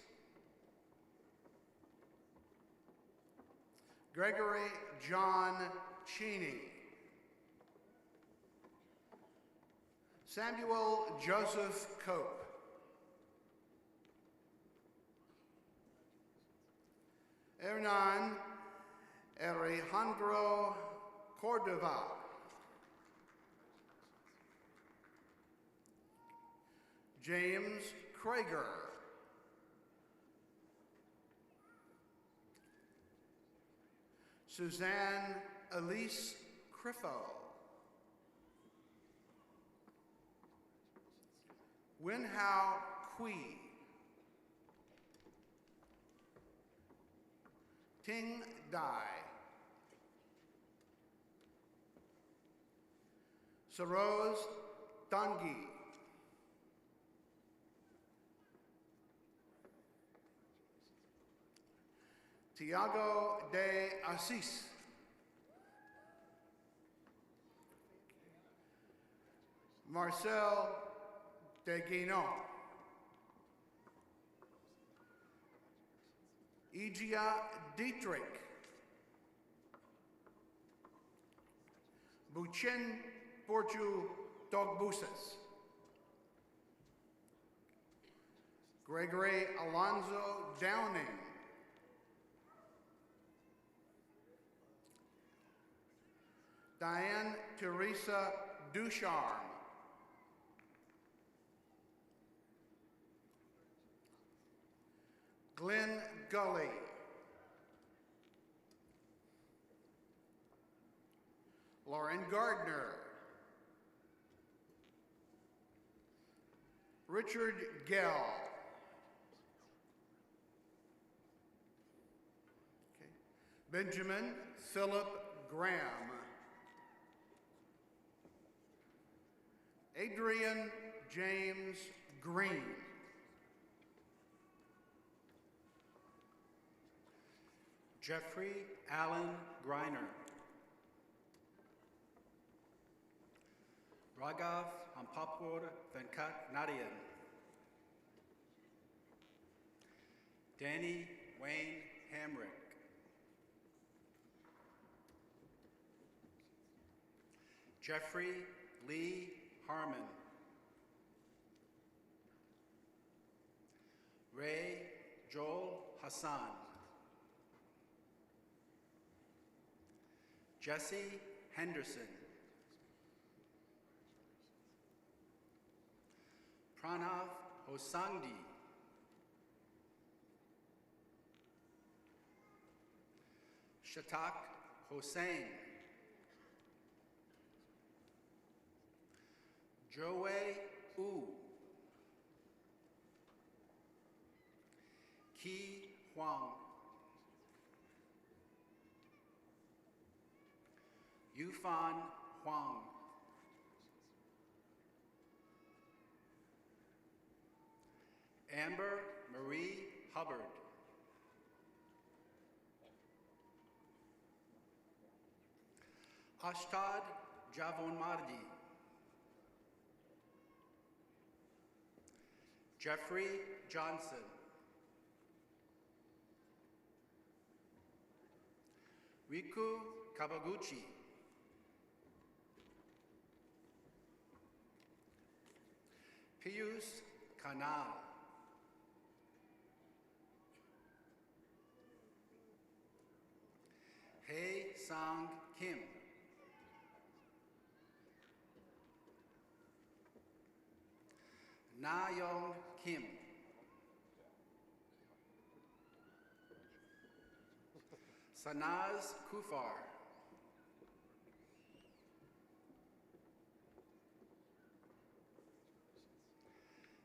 Speaker 3: Gregory John Cheney. Samuel Joseph Cope. Hernan Alejandro Cordova. James Krager. Suzanne Elise Criffo. Winhao Kui. Ting Dai. Saroz Dangi. Tiago de Assis. Marcel de Guinon. Igia Dietrich. Buchin Porju Dogbusas. Gregory Alonzo Downing. Diane Teresa Ducharme. Glenn Gully. Lauren Gardner. Richard Gell.
Speaker 4: Benjamin Philip Graham. Adrian James Green.
Speaker 12: Jeffrey Allen Griner. Raghav Ampapur Venkat Narayan. Danny Wayne Hamrick. Jeffrey Lee Harmon. Ray Joel Hassan. Jesse Henderson. Pranav Osangdi. Shatak Hossain. Joey Wu. Ki Huang. Yufan Huang. Amber Marie Hubbard. Ashtad Javonmardi. Jeffrey Johnson. Riku Kabaguchi. Piyush Kanal. Hei Sang Kim. Na Young Kim. Sanaz Kufar.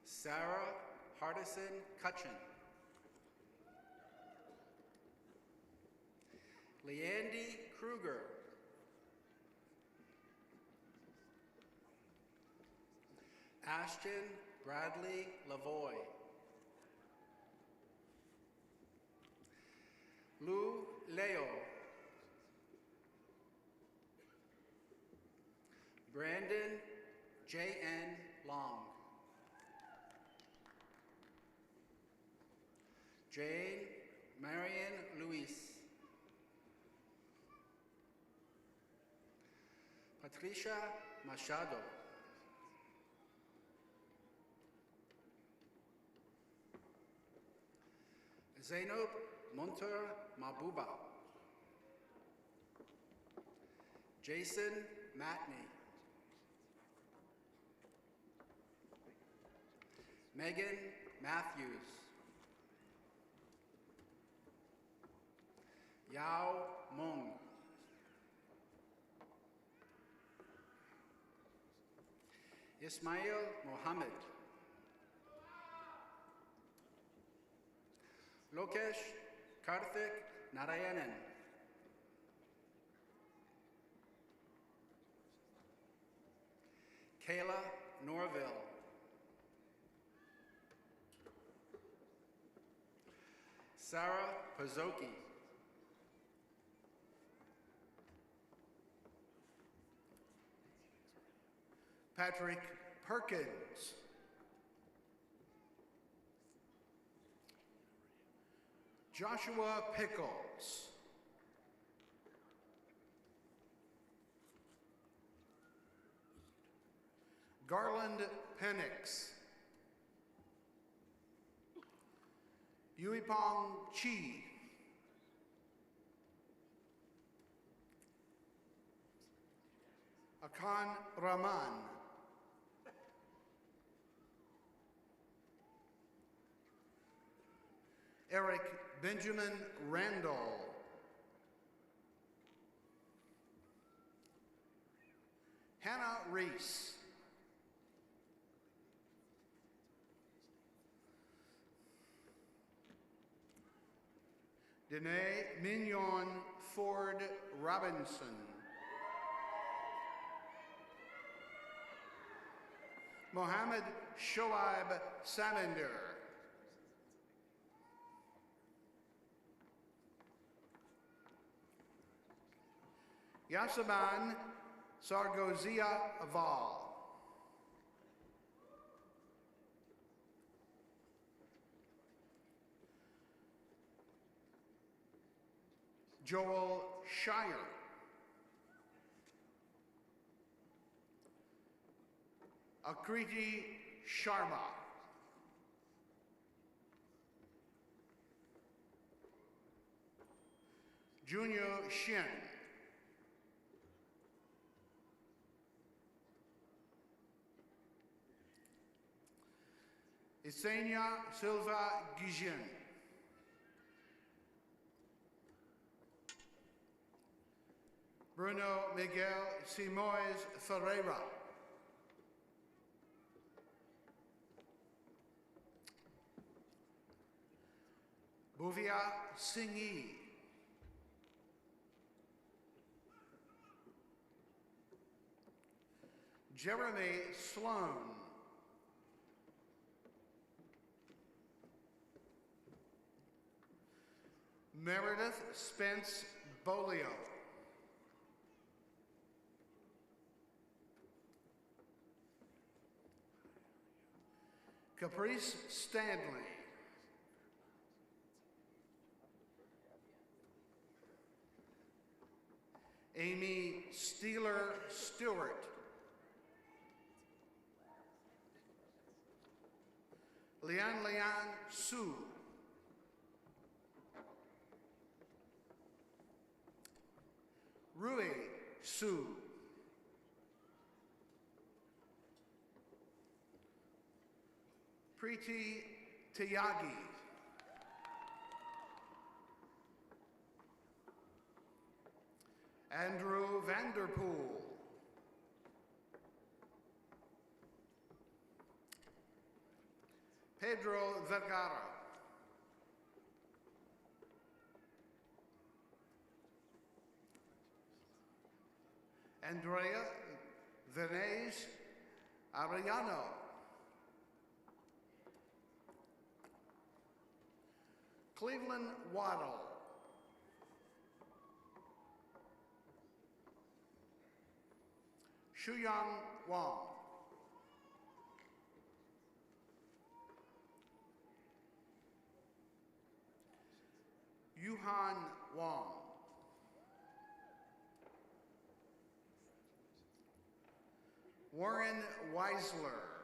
Speaker 12: Sarah Hardison Cutchin. Leandy Kruger. Ashton Bradley Lavoy. Lou Leo. Brandon J.N. Long. Jane Marion Luis. Patricia Machado. Zainab Monter Mabuba. Jason Matney. Megan Matthews. Yao Mong. Ismail Mohammed. Lokesh Karthik Narayanan. Kayla Norville. Sarah Pazoki.
Speaker 4: Patrick Perkins. Joshua Pickles. Garland Penix. Yuipong Chi. Akan Rahman. Eric Benjamin Randall. Hannah Reese.
Speaker 12: Danae Mignon Ford Robinson. Mohammed Shoaib Samander. Yasaban Sargozia Aval. Joel Shire. Akriti Sharma. Junior Shin. Isenia Silva Gijin. Bruno Miguel Simoes Ferreira. Buvia Singhi. Jeremy Sloan. Meredith Spence Bolio. Caprice Stanley. Amy Steeler Stewart. Lian Su. Rui Su. Preeti Tyagi. Andrew Vanderpool. Pedro Vergara. Andrea Venez Arellano. Cleveland Waddle. Shuyang Wang. Yuhan Wang. Warren Weisler.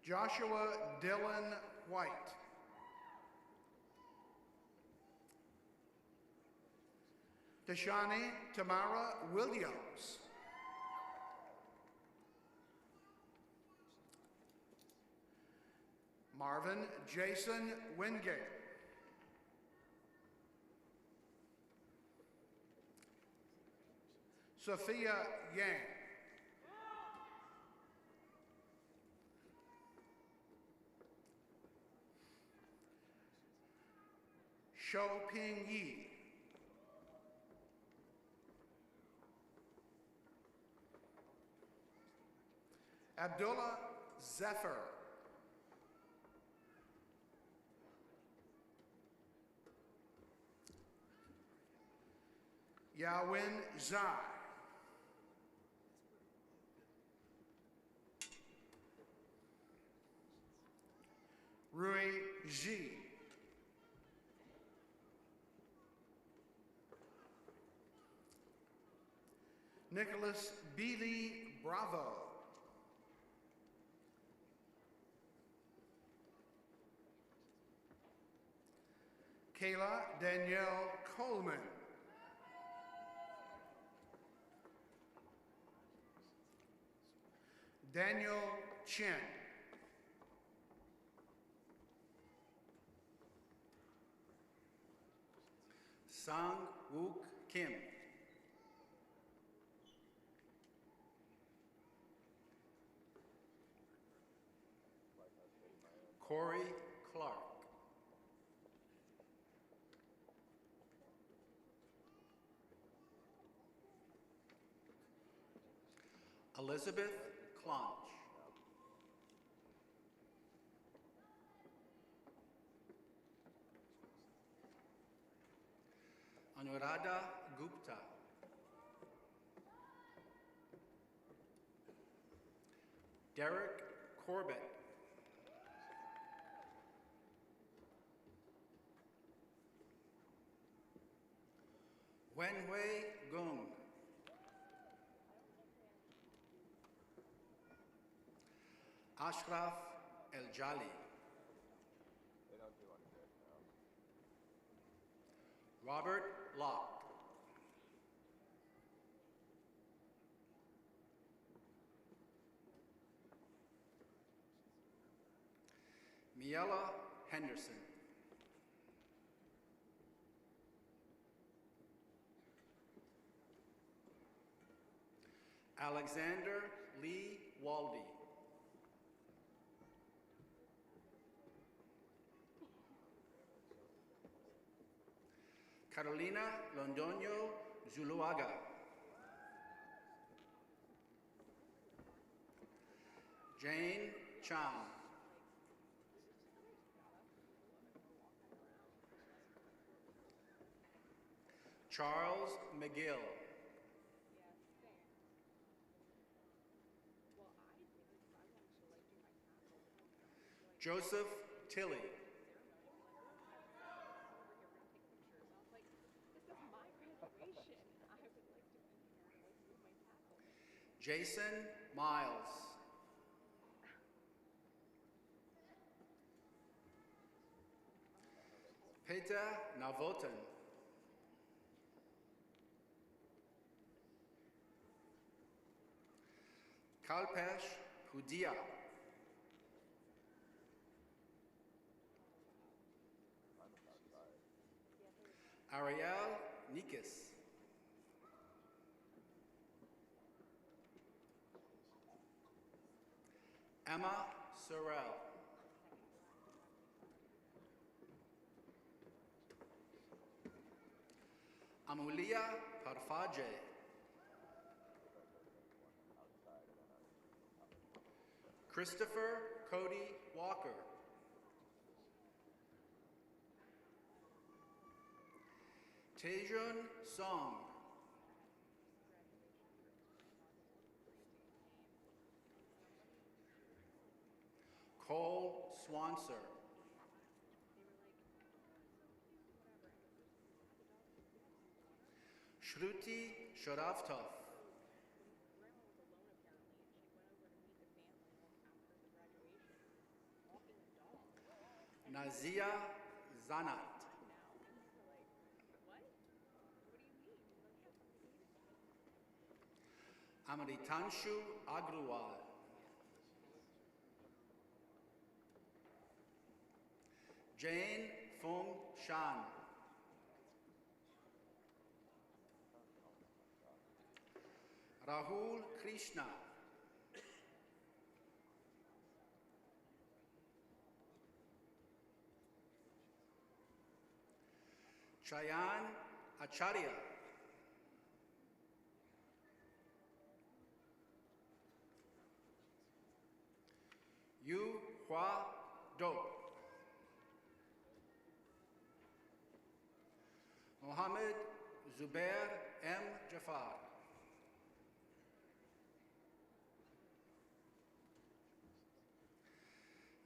Speaker 12: Joshua Dylan White. Tashani Tamara Williams. Marvin Jason Wingate. Sophia Yang. Shou Ping Yi. Abdullah Zephyr. Yawin Zhai. Rui Ji. Nicholas Beatty Bravo. Kayla Danielle Coleman. Daniel Chen. Sang Wook Kim. Corey Clark. Elizabeth Clonch. Anuradha Gupta. Derek Corbett. Wenhui Gung. Ashraf El-Jali. Robert Locke. Miela Henderson. Alexander Lee Waldy. Carolina Londoño Zuluaga. Jane Chan. Charles McGill. Joseph Tilley. Jason Miles. Peter Navotan. Kalpesh Hudia. Ariel Nikis. Emma Sorrell. Amulia Parfaje. Christopher Cody Walker. Taejun Song. Cole Swanser. Shruti Sharaftov. Nazia Zanat. Amritanshu Agrawal. Jane Fung Shan. Rahul Krishna. Chayan Acharya. Yu Hua Do. Mohammed Zubair M. Jafar.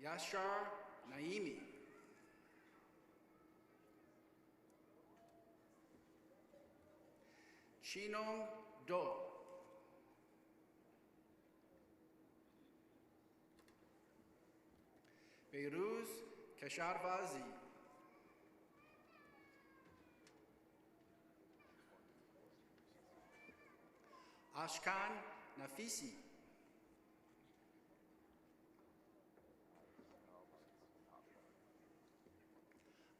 Speaker 12: Yashar Naimi. Chinong Do. Beiruz Kesharvazi. Ashkan Nafisi.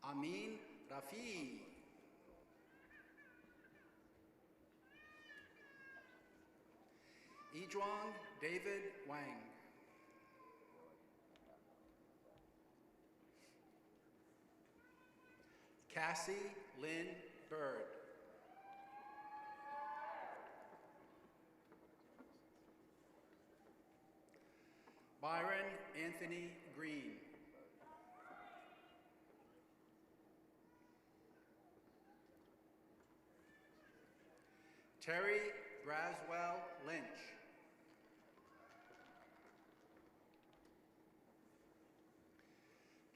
Speaker 12: Amin Rafi. Ijuan David Wang. Cassie Lynn Bird. Byron Anthony Green. Terry Braswell Lynch.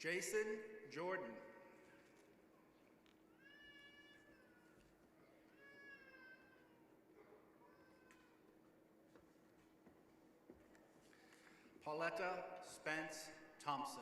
Speaker 12: Jason Jordan. Pauletta Spence Thompson.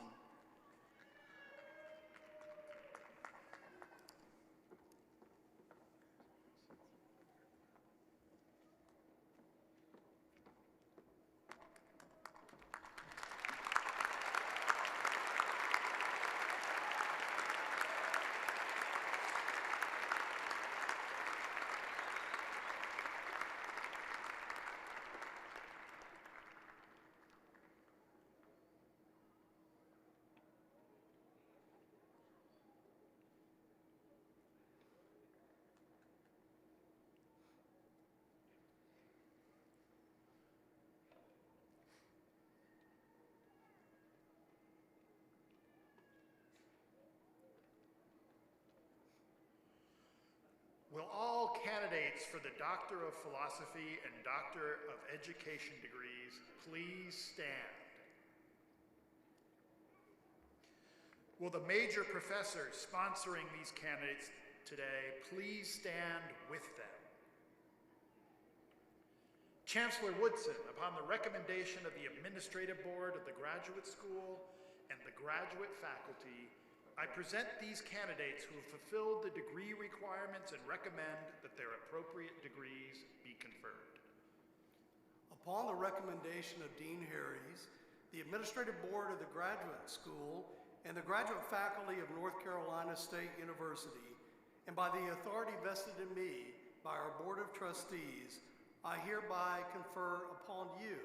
Speaker 11: Will all candidates for the Doctor of Philosophy and Doctor of Education degrees please stand? Will the major professors sponsoring these candidates today please stand with them? Chancellor Woodson, upon the recommendation of the Administrative Board of the Graduate School and the graduate faculty, I present these candidates who have fulfilled the degree requirements and recommend that their appropriate degrees be conferred.
Speaker 4: Upon the recommendation of Dean Harries, the Administrative Board of the Graduate School and the graduate faculty of North Carolina State University, and by the authority vested in me by our Board of Trustees, I hereby confer upon you,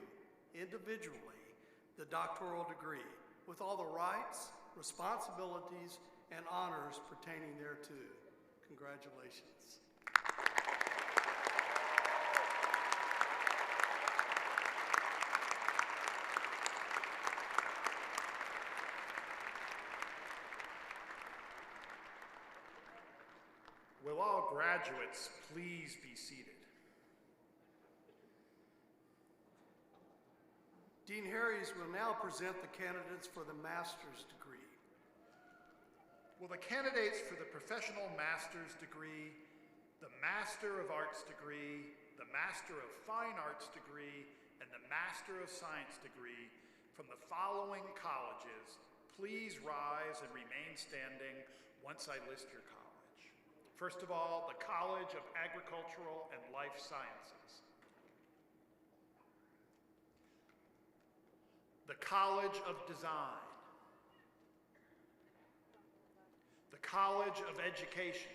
Speaker 4: individually, the doctoral degree, with all the rights, responsibilities, and honors pertaining thereto. Congratulations.
Speaker 11: Will all graduates please be seated?
Speaker 4: Dean Harries will now present the candidates for the master's degree.
Speaker 11: Will the candidates for the professional master's degree, the Master of Arts degree, the Master of Fine Arts degree, and the Master of Science degree from the following colleges please rise and remain standing once I list your college? First of all, the College of Agricultural and Life Sciences, the College of Design, the College of Education,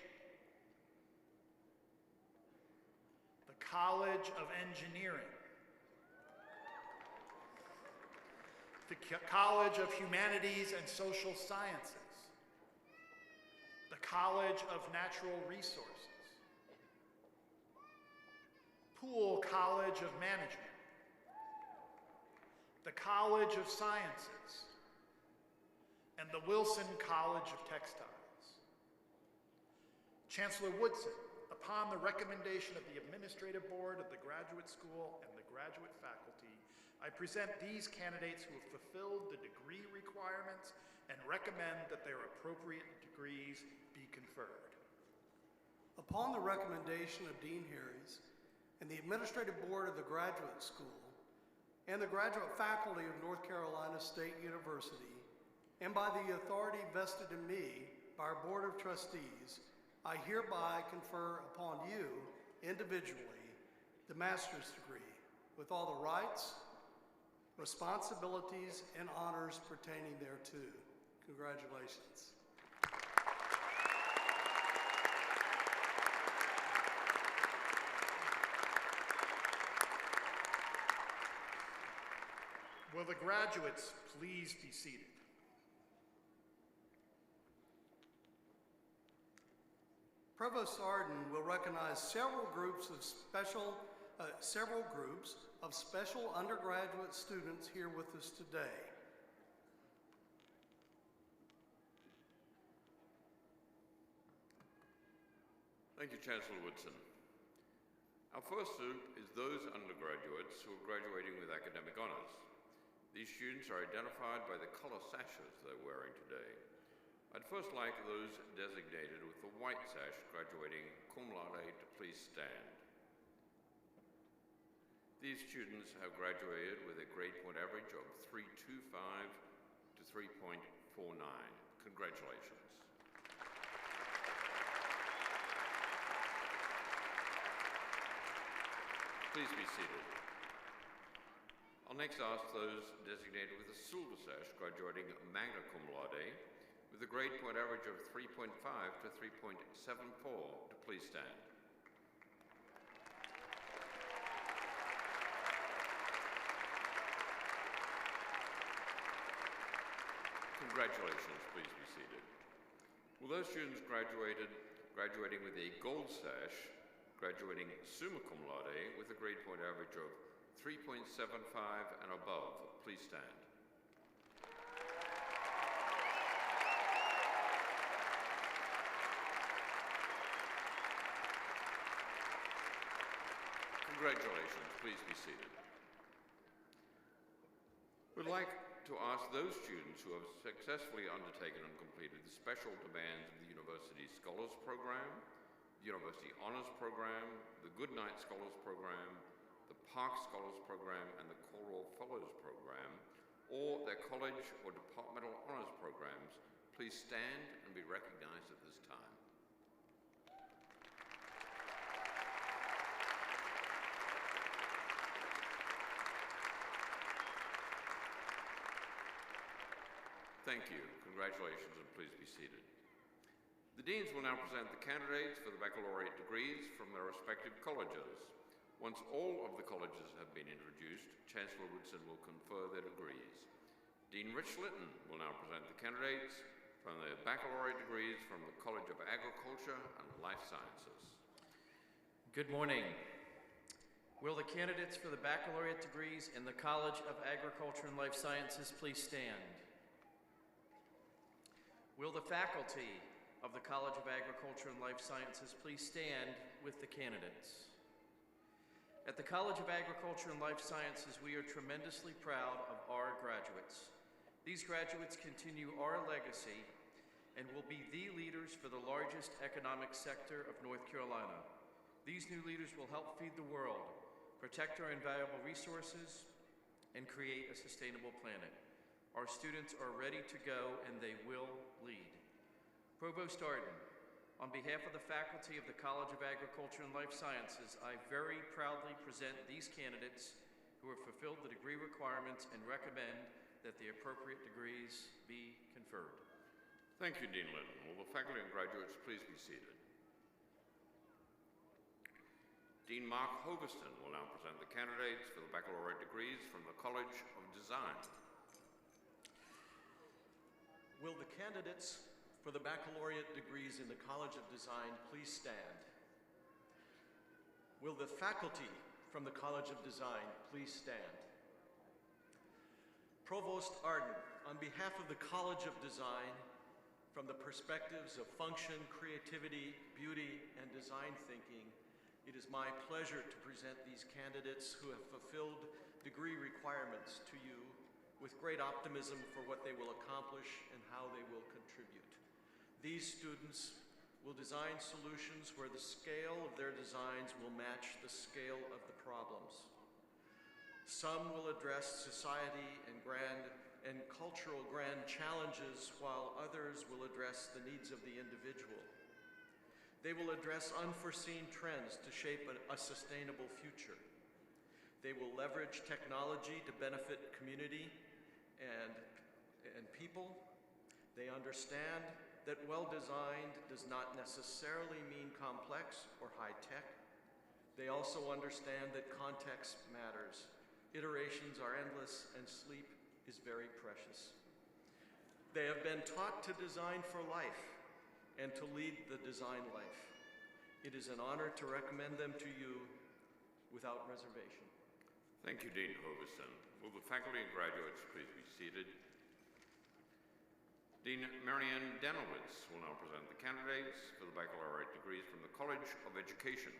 Speaker 11: the College of Engineering, the College of Humanities and Social Sciences, the College of Natural Resources, Poole College of Management, the College of Sciences, and the Wilson College of Textiles. Chancellor Woodson, upon the recommendation of the Administrative Board of the Graduate School and the graduate faculty, I present these candidates who have fulfilled the degree requirements and recommend that their appropriate degrees be conferred.
Speaker 4: Upon the recommendation of Dean Harries and the Administrative Board of the Graduate School and the graduate faculty of North Carolina State University, and by the authority vested in me by our Board of Trustees, I hereby confer upon you, individually, the master's degree, with all the rights, responsibilities, and honors pertaining thereto. Congratulations.
Speaker 11: Will the graduates please be seated?
Speaker 4: Provost Arden will recognize several groups of special undergraduate students here with us today.
Speaker 10: Thank you, Chancellor Woodson. Our first group is those undergraduates who are graduating with academic honors. These students are identified by the color sashes they're wearing today. I'd first like those designated with the white sash graduating cum laude to please stand. These students have graduated with a grade point average of 3.25 to 3.49. Congratulations. Please be seated. I'll next ask those designated with a silver sash graduating magna cum laude with a grade point average of 3.5 to 3.74 to please stand. Congratulations, please be seated. Will those students graduating with a gold sash graduating summa cum laude with a grade point average of 3.75 and above, please stand. Congratulations, please be seated. We'd like to ask those students who have successfully undertaken and completed the special demands of the University Scholars Program, the University Honors Program, the Goodnight Scholars Program, the Park Scholars Program, and the Choral Fellows Program, or their college or departmental honors programs, please stand and be recognized at this time. Thank you. Congratulations, and please be seated. The deans will now present the candidates for the baccalaureate degrees from their respective colleges. Once all of the colleges have been introduced, Chancellor Woodson will confer their degrees. Dean Rich Litton will now present the candidates from the baccalaureate degrees from the College of Agriculture and Life Sciences.
Speaker 13: Good morning. Will the candidates for the baccalaureate degrees in the College of Agriculture and Life Sciences please stand? Will the faculty of the College of Agriculture and Life Sciences please stand with the candidates? At the College of Agriculture and Life Sciences, we are tremendously proud of our graduates. These graduates continue our legacy and will be the leaders for the largest economic sector of North Carolina. These new leaders will help feed the world, protect our invaluable resources, and create a sustainable planet. Our students are ready to go, and they will lead. Provost Arden, on behalf of the faculty of the College of Agriculture and Life Sciences, I very proudly present these candidates who have fulfilled the degree requirements and recommend that the appropriate degrees be conferred.
Speaker 10: Thank you, Dean Litton. Will the faculty and graduates please be seated? Dean Mark Hoviston will now present the candidates for the baccalaureate degrees from the College of Design.
Speaker 14: Will the candidates for the baccalaureate degrees in the College of Design please stand? Will the faculty from the College of Design please stand? Provost Arden, on behalf of the College of Design, from the perspectives of function, creativity, beauty, and design thinking, it is my pleasure to present these candidates who have fulfilled degree requirements to you with great optimism for what they will accomplish and how they will contribute. These students will design solutions where the scale of their designs will match the scale of the problems. Some will address society and cultural grand challenges, while others will address the needs of the individual. They will address unforeseen trends to shape a sustainable future. They will leverage technology to benefit community and people. They understand that well-designed does not necessarily mean complex or high-tech. They also understand that context matters. Iterations are endless, and sleep is very precious. They have been taught to design for life and to lead the design life. It is an honor to recommend them to you without reservation.
Speaker 10: Thank you, Dean Hoverson. Will the faculty and graduates please be seated? Dean Marianne Danowitz will now present the candidates for the baccalaureate degrees from the College of Education.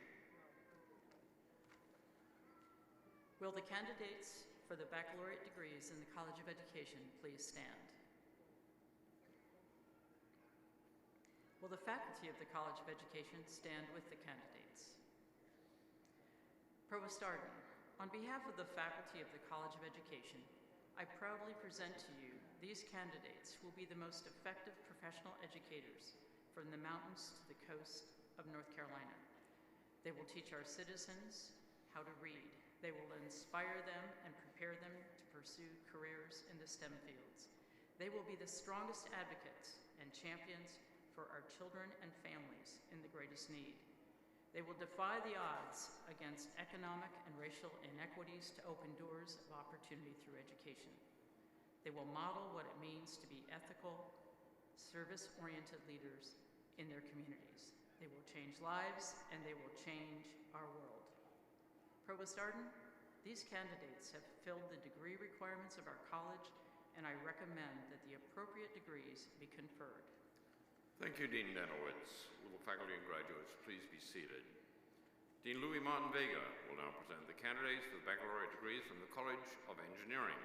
Speaker 15: Will the candidates for the baccalaureate degrees in the College of Education please stand? Will the faculty of the College of Education stand with the candidates? Provost Arden, on behalf of the faculty of the College of Education, I proudly present to you these candidates who will be the most effective professional educators from the mountains to the coast of North Carolina. They will teach our citizens how to read. They will inspire them and prepare them to pursue careers in the STEM fields. They will be the strongest advocates and champions for our children and families in the greatest need. They will defy the odds against economic and racial inequities to open doors of opportunity through education. They will model what it means to be ethical, service-oriented leaders in their communities. They will change lives and they will change our world. Provost Arden, these candidates have filled the degree requirements of our college, and I recommend that the appropriate degrees be conferred.
Speaker 10: Thank you, Dean Danowitz. Will the faculty and graduates please be seated? Dean Louis Martin Vega will now present the candidates for the baccalaureate degrees from the College of Engineering.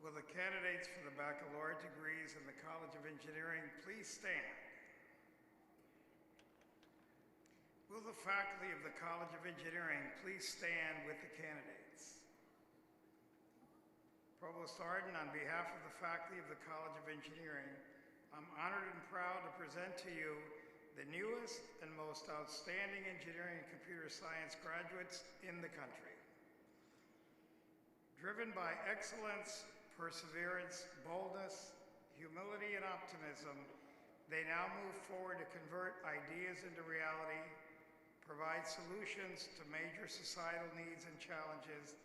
Speaker 16: Will the candidates for the baccalaureate degrees in the College of Engineering please stand? Will the faculty of the College of Engineering please stand with the candidates? Provost Arden, on behalf of the faculty of the College of Engineering, I'm honored and proud to present to you the newest and most outstanding engineering and computer science graduates in the country. Driven by excellence, perseverance, boldness, humility, and optimism, they now move forward to convert ideas into reality, provide solutions to major societal needs and challenges,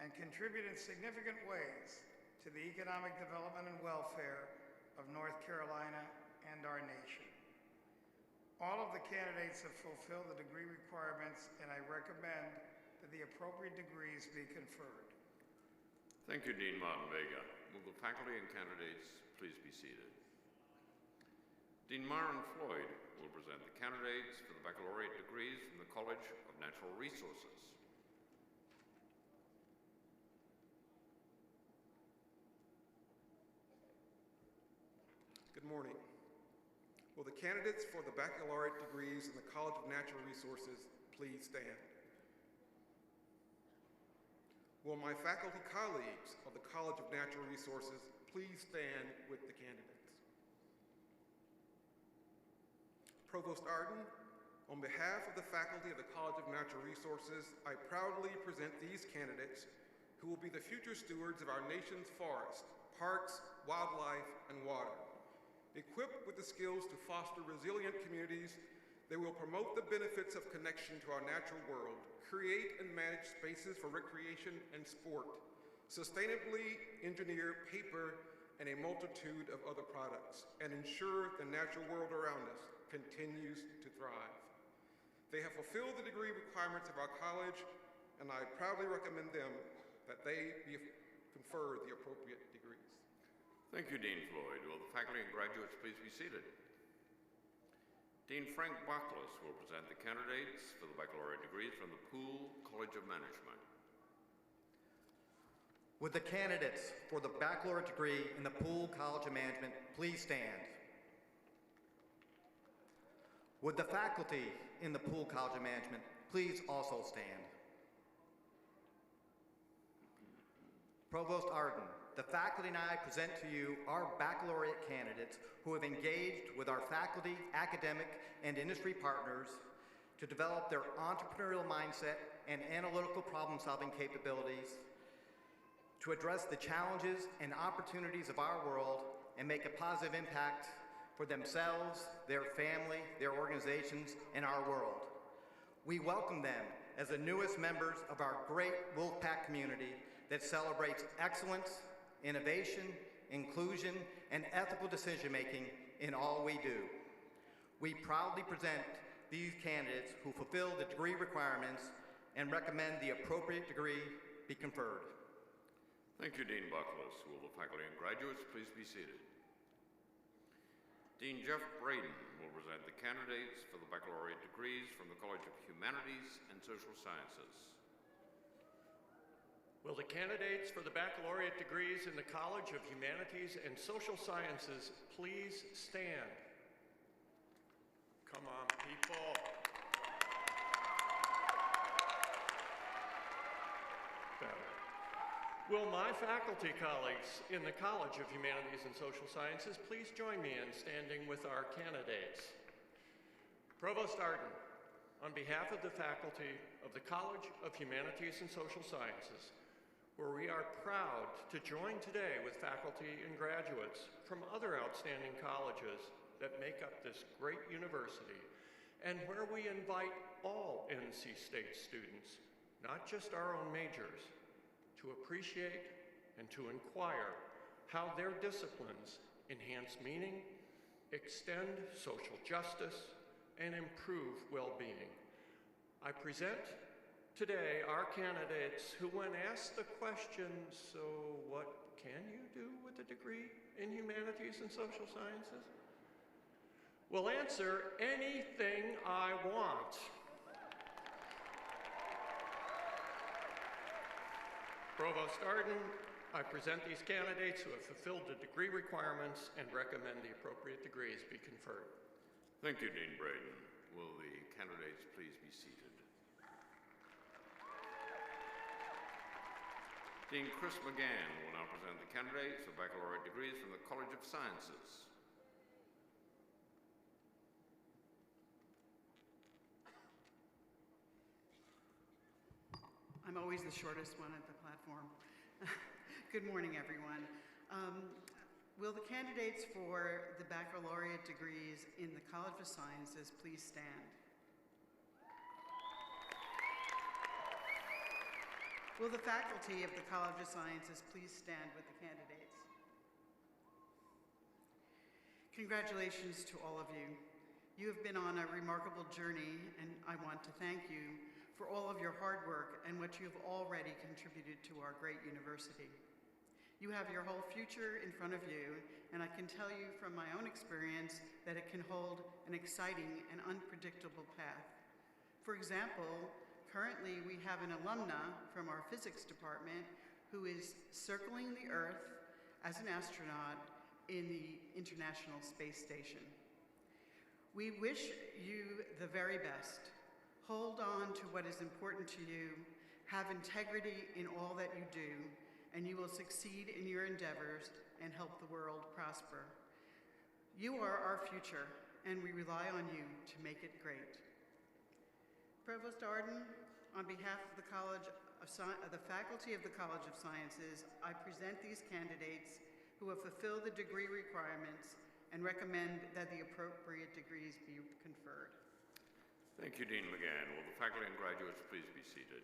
Speaker 16: and contribute in significant ways to the economic development and welfare of North Carolina and our nation. All of the candidates have fulfilled the degree requirements, and I recommend that the appropriate degrees be conferred.
Speaker 10: Thank you, Dean Martin Vega. Will the faculty and candidates please be seated? Dean Myron Floyd will present the candidates for the baccalaureate degrees from the College of Natural Resources.
Speaker 17: Good morning. Will the candidates for the baccalaureate degrees in the College of Natural Resources please stand? Will my faculty colleagues of the College of Natural Resources please stand with the candidates? Provost Arden, on behalf of the faculty of the College of Natural Resources, I proudly present these candidates who will be the future stewards of our nation's forests, parks, wildlife, and water. Equipped with the skills to foster resilient communities, they will promote the benefits of connection to our natural world, create and manage spaces for recreation and sport, sustainably engineer paper and a multitude of other products, and ensure the natural world around us continues to thrive. They have fulfilled the degree requirements of our college, and I proudly recommend them that they be conferred the appropriate degrees.
Speaker 10: Thank you, Dean Floyd. Will the faculty and graduates please be seated? Dean Frank Bachlis will present the candidates for the baccalaureate degrees from the Poole College of Management.
Speaker 18: Would the candidates for the baccalaureate degree in the Poole College of Management please stand? Would the faculty in the Poole College of Management please also stand? Provost Arden, the faculty and I present to you our baccalaureate candidates who have engaged with our faculty, academic, and industry partners to develop their entrepreneurial mindset and analytical problem-solving capabilities, to address the challenges and opportunities of our world and make a positive impact for themselves, their family, their organizations, and our world. We welcome them as the newest members of our great Wolfpack community that celebrates excellence, innovation, inclusion, and ethical decision-making in all we do. We proudly present these candidates who fulfill the degree requirements and recommend the appropriate degree be conferred.
Speaker 10: Thank you, Dean Buckles. Will the faculty and graduates please be seated? Dean Jeff Braden will present the candidates for the baccalaureate degrees from the College of Humanities and Social Sciences.
Speaker 19: Will the candidates for the baccalaureate degrees in the College of Humanities and Social Sciences please stand? Come on, people. Better. Will my faculty colleagues in the College of Humanities and Social Sciences please join me in standing with our candidates? Provost Arden, on behalf of the faculty of the College of Humanities and Social Sciences, where we are proud to join today with faculty and graduates from other outstanding colleges that make up this great university, and where we invite all NC State students, not just our own majors, to appreciate and to inquire how their disciplines enhance meaning, extend social justice, and improve well-being. I present today our candidates who, when asked the question, so what can you do with a degree in humanities and social sciences, will answer anything I want. Provost Arden, I present these candidates who have fulfilled the degree requirements and recommend the appropriate degrees be conferred.
Speaker 10: Thank you, Dean Braden. Will the candidates please be seated? Dean Chris McGann will now present the candidates for baccalaureate degrees from the College of Sciences.
Speaker 20: I'm always the shortest one at the platform. Good morning, everyone. Will the candidates for the baccalaureate degrees in the College of Sciences please stand? Will the faculty of the College of Sciences please stand with the candidates? Congratulations to all of you. You have been on a remarkable journey, and I want to thank you for all of your hard work and what you have already contributed to our great university. You have your whole future in front of you, and I can tell you from my own experience that it can hold an exciting and unpredictable path. For example, currently we have an alumna from our physics department who is circling the Earth as an astronaut in the International Space Station. We wish you the very best. Hold on to what is important to you, have integrity in all that you do, and you will succeed in your endeavors and help the world prosper. You are our future, and we rely on you to make it great. Provost Arden, on behalf of the faculty of the College of Sciences, I present these candidates who have fulfilled the degree requirements and recommend that the appropriate degrees be conferred.
Speaker 10: Thank you, Dean McGann. Will the faculty and graduates please be seated?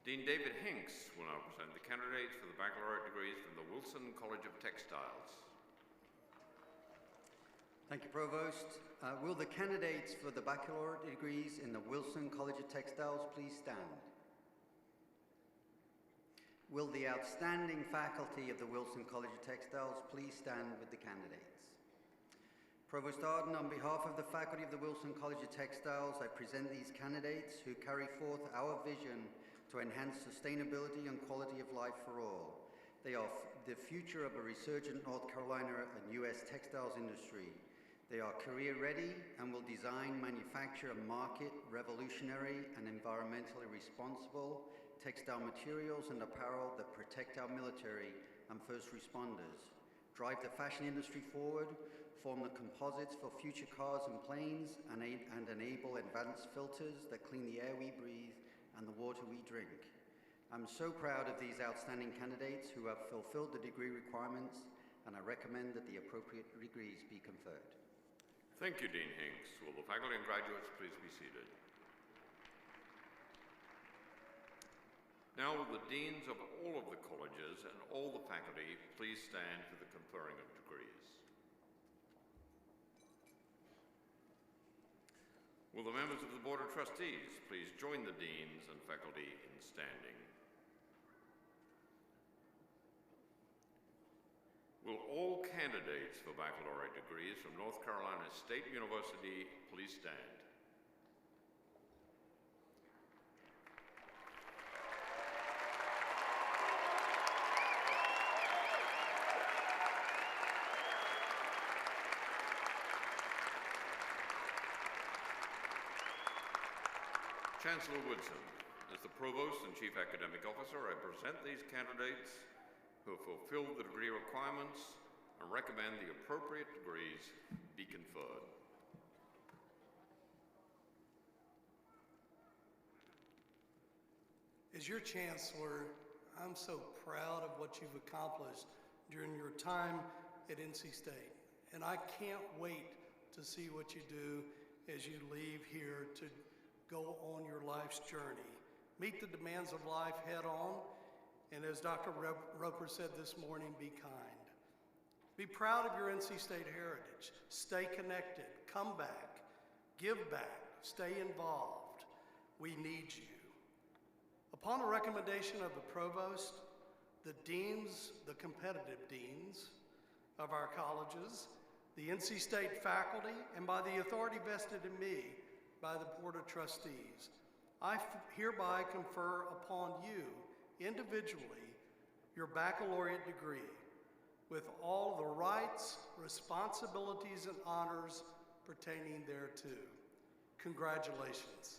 Speaker 10: Dean David Hinks will now present the candidates for the baccalaureate degrees from the Wilson College of Textiles.
Speaker 21: Thank you, Provost. Will the candidates for the baccalaureate degrees in the Wilson College of Textiles please stand? Will the outstanding faculty of the Wilson College of Textiles please stand with the candidates? Provost Arden, on behalf of the faculty of the Wilson College of Textiles, I present these candidates who carry forth our vision to enhance sustainability and quality of life for all. They are the future of a resurgent North Carolina and U.S. textiles industry. They are career-ready and will design, manufacture, and market revolutionary and environmentally responsible textile materials and apparel that protect our military and first responders, drive the fashion industry forward, form the composites for future cars and planes, and enable advanced filters that clean the air we breathe and the water we drink. I'm so proud of these outstanding candidates who have fulfilled the degree requirements, and I recommend that the appropriate degrees be conferred.
Speaker 10: Thank you, Dean Hinks. Will the faculty and graduates please be seated? Now will the deans of all of the colleges and all the faculty please stand for the conferring of degrees. Will the members of the Board of Trustees please join the deans and faculty in standing. Will all candidates for baccalaureate degrees from North Carolina State University please stand? Chancellor Woodson, as the Provost and Chief Academic Officer, I present these candidates who have fulfilled the degree requirements and recommend the appropriate degrees be conferred.
Speaker 4: As your Chancellor, I'm so proud of what you've accomplished during your time at NC State, and I can't wait to see what you do as you leave here to go on your life's journey. Meet the demands of life head on, and as Dr. Roper said this morning, be kind. Be proud of your NC State heritage. Stay connected, come back, give back, stay involved. We need you. Upon the recommendation of the Provost, the deans, the competitive deans of our colleges, the NC State faculty, and by the authority vested in me by the Board of Trustees, I hereby confer upon you individually your baccalaureate degree with all the rights, responsibilities, and honors pertaining thereto. Congratulations.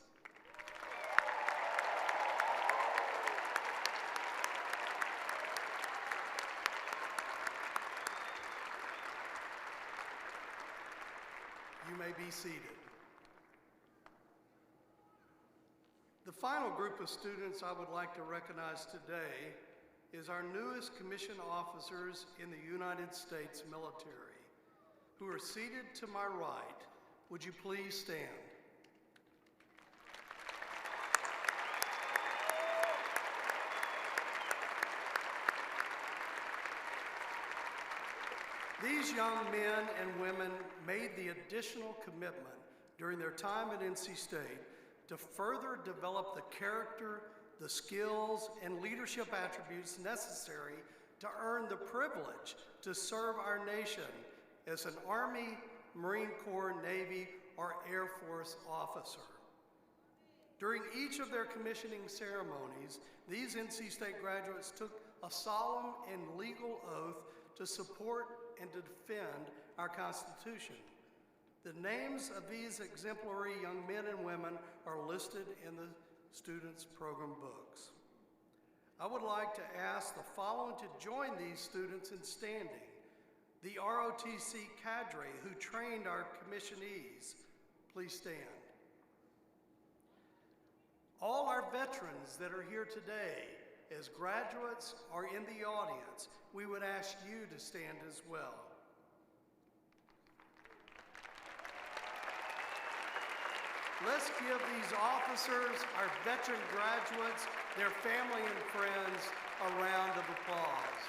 Speaker 4: You may be seated. The final group of students I would like to recognize today is our newest commissioned officers in the United States military, who are seated to my right. Would you please stand? These young men and women made the additional commitment during their time at NC State to further develop the character, the skills, and leadership attributes necessary to earn the privilege to serve our nation as an Army, Marine Corps, Navy, or Air Force officer. During each of their commissioning ceremonies, these NC State graduates took a solemn and legal oath to support and to defend our Constitution. The names of these exemplary young men and women are listed in the students' program books. I would like to ask the following to join these students in standing. The ROTC cadre who trained our commissionees, please stand. All our veterans that are here today as graduates or in the audience, we would ask you to stand as well. Let's give these officers, our veteran graduates, their family and friends a round of applause.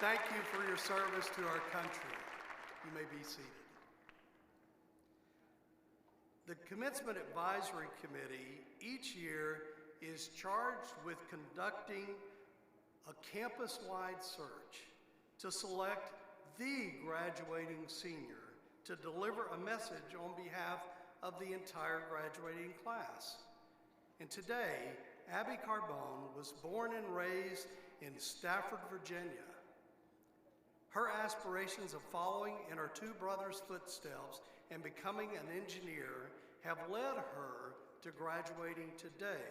Speaker 4: Thank you for your service to our country. You may be seated. The Commencement Advisory Committee each year is charged with conducting a campus-wide search to select the graduating senior to deliver a message on behalf of the entire graduating class. And today, Abby Carbone was born and raised in Stafford, Virginia. Her aspirations of following in her two brothers' footsteps and becoming an engineer have led her to graduating today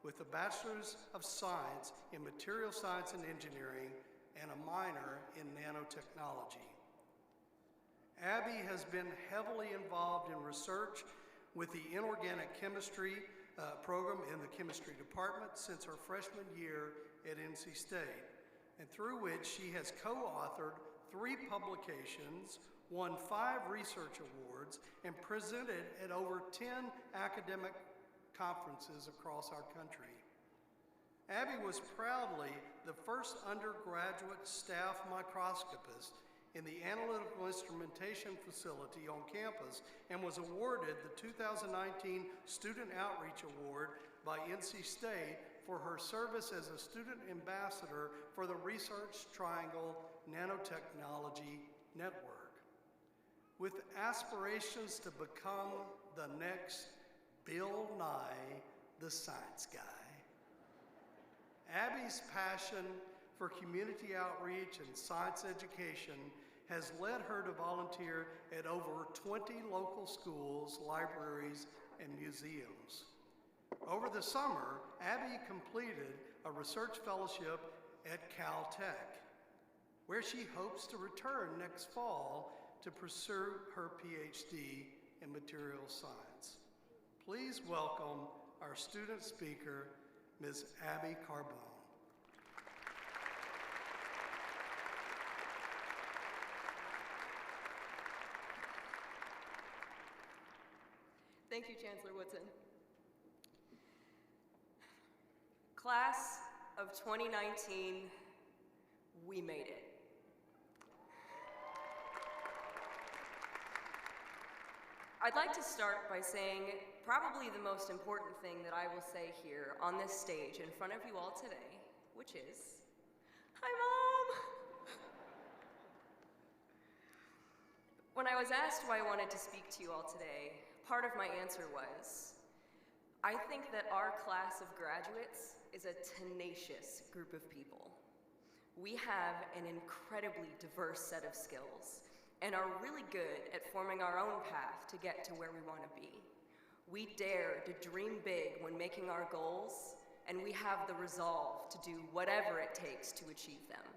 Speaker 4: with a Bachelor's of Science in Material Science and Engineering and a minor in nanotechnology. Abby has been heavily involved in research with the inorganic chemistry program in the chemistry department since her freshman year at NC State, and through which she has co-authored 3 publications, won 5 research awards, and presented at over 10 academic conferences across our country. Abby was proudly the first undergraduate staff microscopist in the Analytical Instrumentation Facility on campus and was awarded the 2019 Student Outreach Award by NC State for her service as a student ambassador for the Research Triangle Nanotechnology Network. With aspirations to become the next Bill Nye, the science guy, Abby's passion for community outreach and science education has led her to volunteer at over 20 local schools, libraries, and museums. Over the summer, Abby completed a research fellowship at Caltech, where she hopes to return next fall to pursue her PhD in materials science. Please welcome our student speaker, Ms. Abby Carbone.
Speaker 1: Thank you, Chancellor Woodson. Class of 2019, we made it. I'd like to start by saying probably the most important thing that I will say here on this stage in front of you all today, which is, hi, Mom! When I was asked why I wanted to speak to you all today, part of my answer was, I think that our class of graduates is a tenacious group of people. We have an incredibly diverse set of skills and are really good at forming our own path to get to where we want to be. We dare to dream big when making our goals, and we have the resolve to do whatever it takes to achieve them.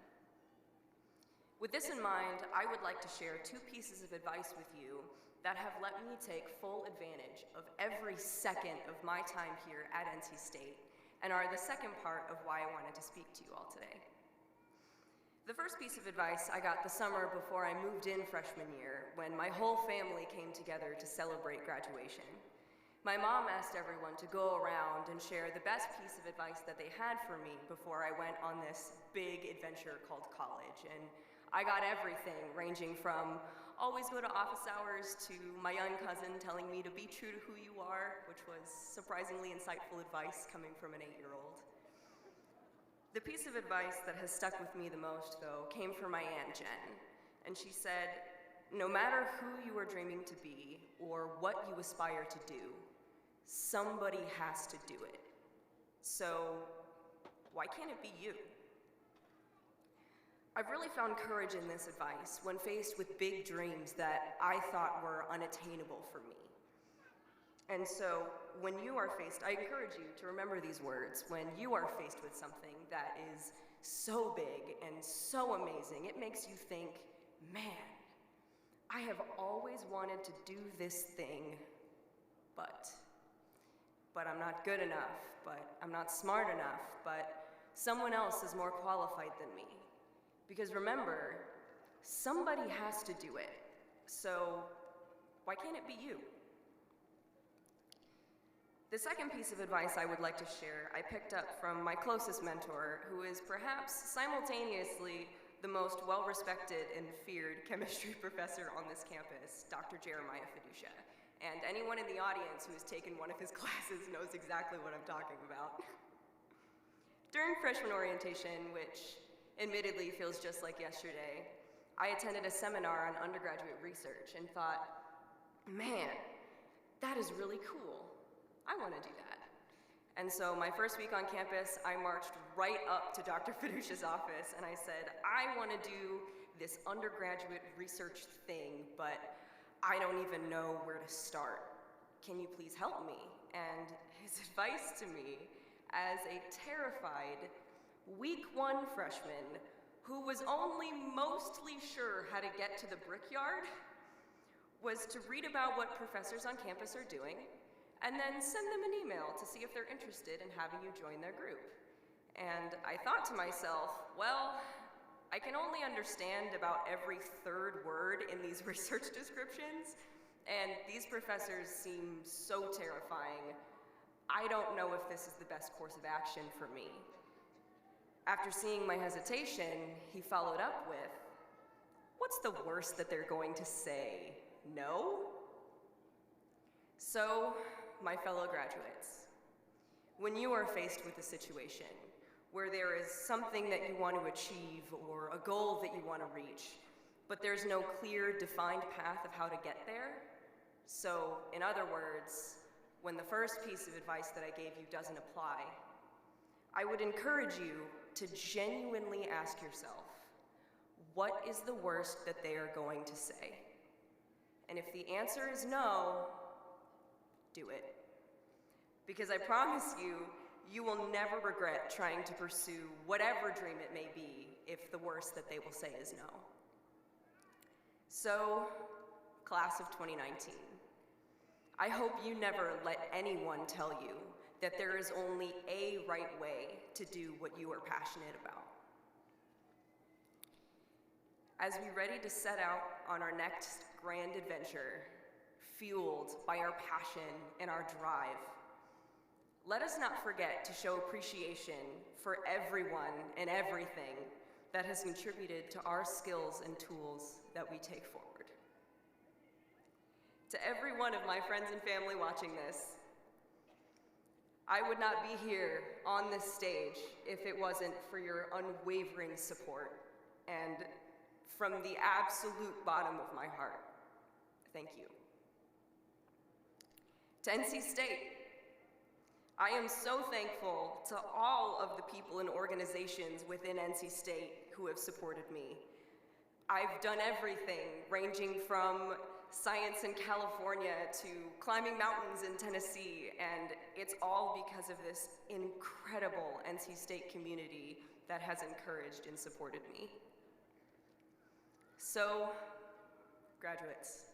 Speaker 1: With this in mind, I would like to share 2 pieces of advice with you that have let me take full advantage of every second of my time here at NC State, and are the second part of why I wanted to speak to you all today. The first piece of advice I got the summer before I moved in freshman year, when my whole family came together to celebrate graduation. My mom asked everyone to go around and share the best piece of advice that they had for me before I went on this big adventure called college. And I got everything, ranging from always go to office hours to my young cousin telling me to be true to who you are, which was surprisingly insightful advice coming from an 8-year-old. The piece of advice that has stuck with me the most, though, came from my Aunt Jen, and she said, no matter who you are dreaming to be or what you aspire to do, somebody has to do it. So why can't it be you? I've really found courage in this advice when faced with big dreams that I thought were unattainable for me. And so, when you are faced, I encourage you to remember these words. When you are faced with something that is so big and so amazing, it makes you think, man, I have always wanted to do this thing, but I'm not good enough, but I'm not smart enough, but someone else is more qualified than me. Because remember, somebody has to do it, so why can't it be you? The second piece of advice I would like to share, I picked up from my closest mentor, who is perhaps simultaneously the most well-respected and feared chemistry professor on this campus, Dr. Jeremiah Fiducia. And anyone in the audience who has taken one of his classes knows exactly what I'm talking about. During freshman orientation, which admittedly feels just like yesterday, I attended a seminar on undergraduate research and thought, man, that is really cool. I want to do that. And so my first week on campus, I marched right up to Dr. Fiducia's office and I said, I want to do this undergraduate research thing, but I don't even know where to start. Can you please help me? And his advice to me, as a terrified week 1 freshman who was only mostly sure how to get to the brickyard, was to read about what professors on campus are doing, and then send them an email to see if they're interested in having you join their group. And I thought to myself, well, I can only understand about every third word in these research descriptions, and these professors seem so terrifying. I don't know if this is the best course of action for me. After seeing my hesitation, he followed up with, "What's the worst that they're going to say? No?" So, my fellow graduates, when you are faced with a situation where there is something that you want to achieve or a goal that you want to reach, but there's no clear, defined path of how to get there, so in other words, when the first piece of advice that I gave you doesn't apply, I would encourage you to genuinely ask yourself, what is the worst that they are going to say? And if the answer is no, do it. Because I promise you, you will never regret trying to pursue whatever dream it may be if the worst that they will say is no. So, class of 2019, I hope you never let anyone tell you that there is only a right way to do what you are passionate about. As we ready to set out on our next grand adventure, fueled by our passion and our drive, let us not forget to show appreciation for everyone and everything that has contributed to our skills and tools that we take forward. To every one of my friends and family watching this, I would not be here on this stage if it wasn't for your unwavering support, and from the absolute bottom of my heart, thank you. To NC State, I am so thankful to all of the people and organizations within NC State who have supported me. I've done everything, ranging from science in California to climbing mountains in Tennessee, and it's all because of this incredible NC State community that has encouraged and supported me. So, graduates,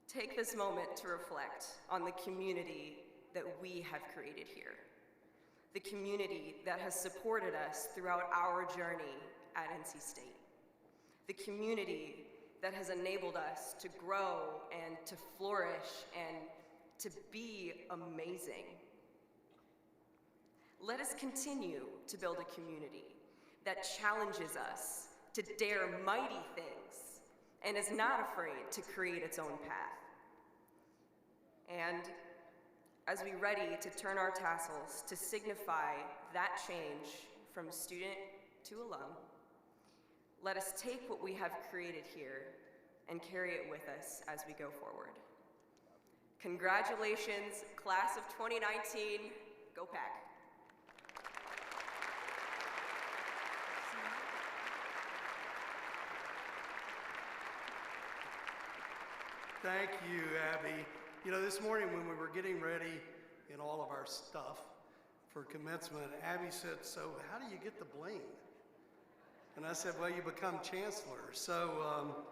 Speaker 1: take this moment to reflect on the community that we have created here. The community that has supported us throughout our journey at NC State. The community that has enabled us to grow and to flourish and to be amazing. Let us continue to build a community that challenges us to dare mighty things and is not afraid to create its own path. And as we ready to turn our tassels to signify that change from student to alum, let us take what we have created here and carry it with us as we go forward. Congratulations, class of 2019, go Pack.
Speaker 4: Thank you, Abby. You know, this morning when we were getting ready in all of our stuff for commencement, Abby said, "So how do you get the bling?" And I said, "Well, you become chancellor." So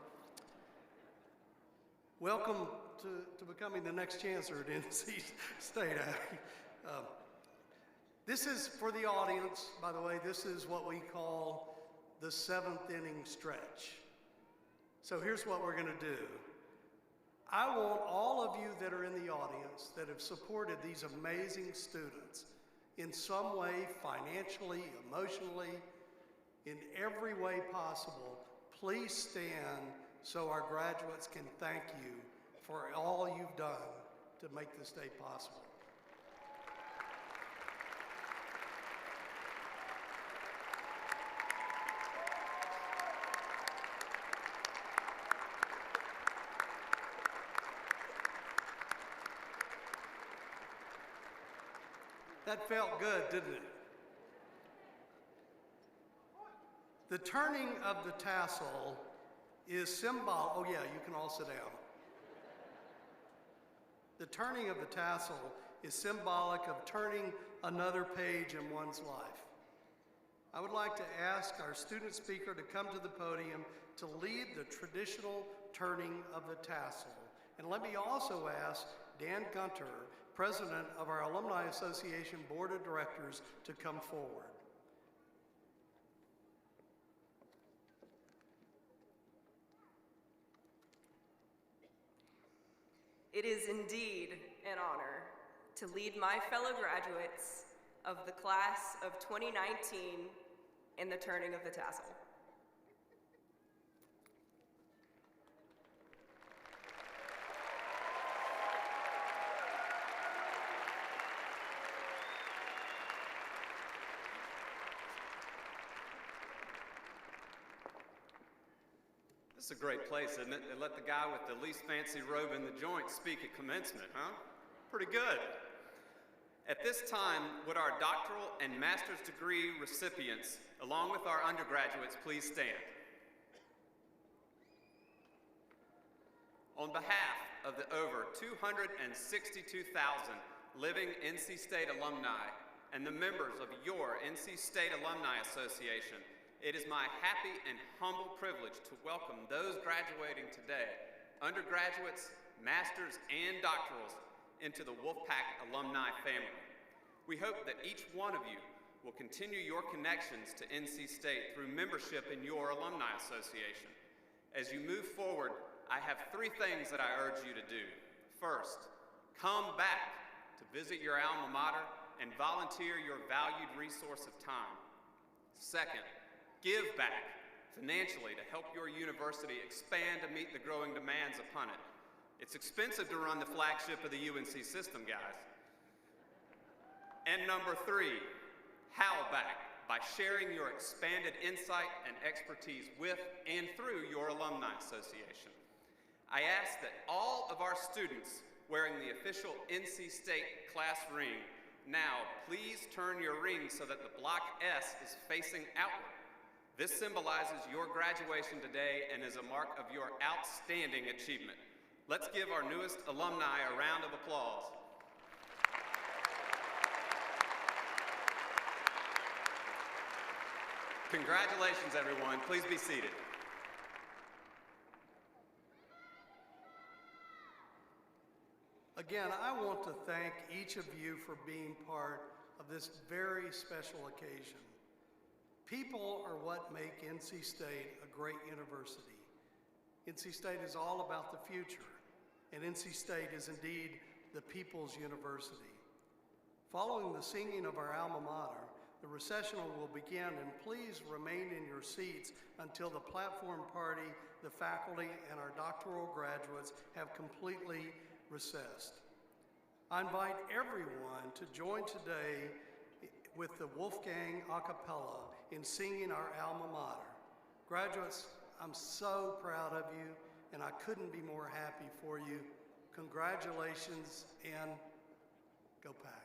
Speaker 4: welcome to becoming the next chancellor at NC State, Abby. This is for the audience, by the way, this is what we call the 7th inning stretch. So here's what we're gonna do. I want all of you that are in the audience that have supported these amazing students in some way, financially, emotionally, in every way possible, please stand so our graduates can thank you for all you've done to make this day possible. That felt good, didn't it? The turning of the tassel is symbolic. Oh yeah, you can all sit down. The turning of the tassel is symbolic of turning another page in one's life. I would like to ask our student speaker to come to the podium to lead the traditional turning of the tassel. And let me also ask Dan Gunter, President of our Alumni Association Board of Directors, to come forward.
Speaker 1: It is indeed an honor to lead my fellow graduates of the class of 2019 in the turning of the tassel.
Speaker 2: This is a great place, isn't it? They let the guy with the least fancy robe in the joint speak at commencement, huh? Pretty good. At this time, would our doctoral and master's degree recipients, along with our undergraduates, please stand? On behalf of the over 262,000 living NC State alumni and the members of your NC State Alumni Association, it is my happy and humble privilege to welcome those graduating today, undergraduates, masters, and doctorals, into the Wolfpack alumni family. We hope that each one of you will continue your connections to NC State through membership in your alumni association. As you move forward, I have 3 things that I urge you to do. First, come back to visit your alma mater and volunteer your valued resource of time. Second, give back financially to help your university expand to meet the growing demands upon it. It's expensive to run the flagship of the UNC system, guys. And number 3, howl back by sharing your expanded insight and expertise with and through your alumni association. I ask that all of our students wearing the official NC State class ring now please turn your ring so that the block S is facing outward. This symbolizes your graduation today and is a mark of your outstanding achievement. Let's give our newest alumni a round of applause. Congratulations, everyone. Please be seated.
Speaker 4: Again, I want to thank each of you for being part of this very special occasion. People are what make NC State a great university. NC State is all about the future, and NC State is indeed the people's university. Following the singing of our alma mater, the recessional will begin, and please remain in your seats until the platform party, the faculty, and our doctoral graduates have completely recessed. I invite everyone to join today with the Wolfgang a cappella in singing our alma mater. Graduates, I'm so proud of you, and I couldn't be more happy for you. Congratulations, and go Pack.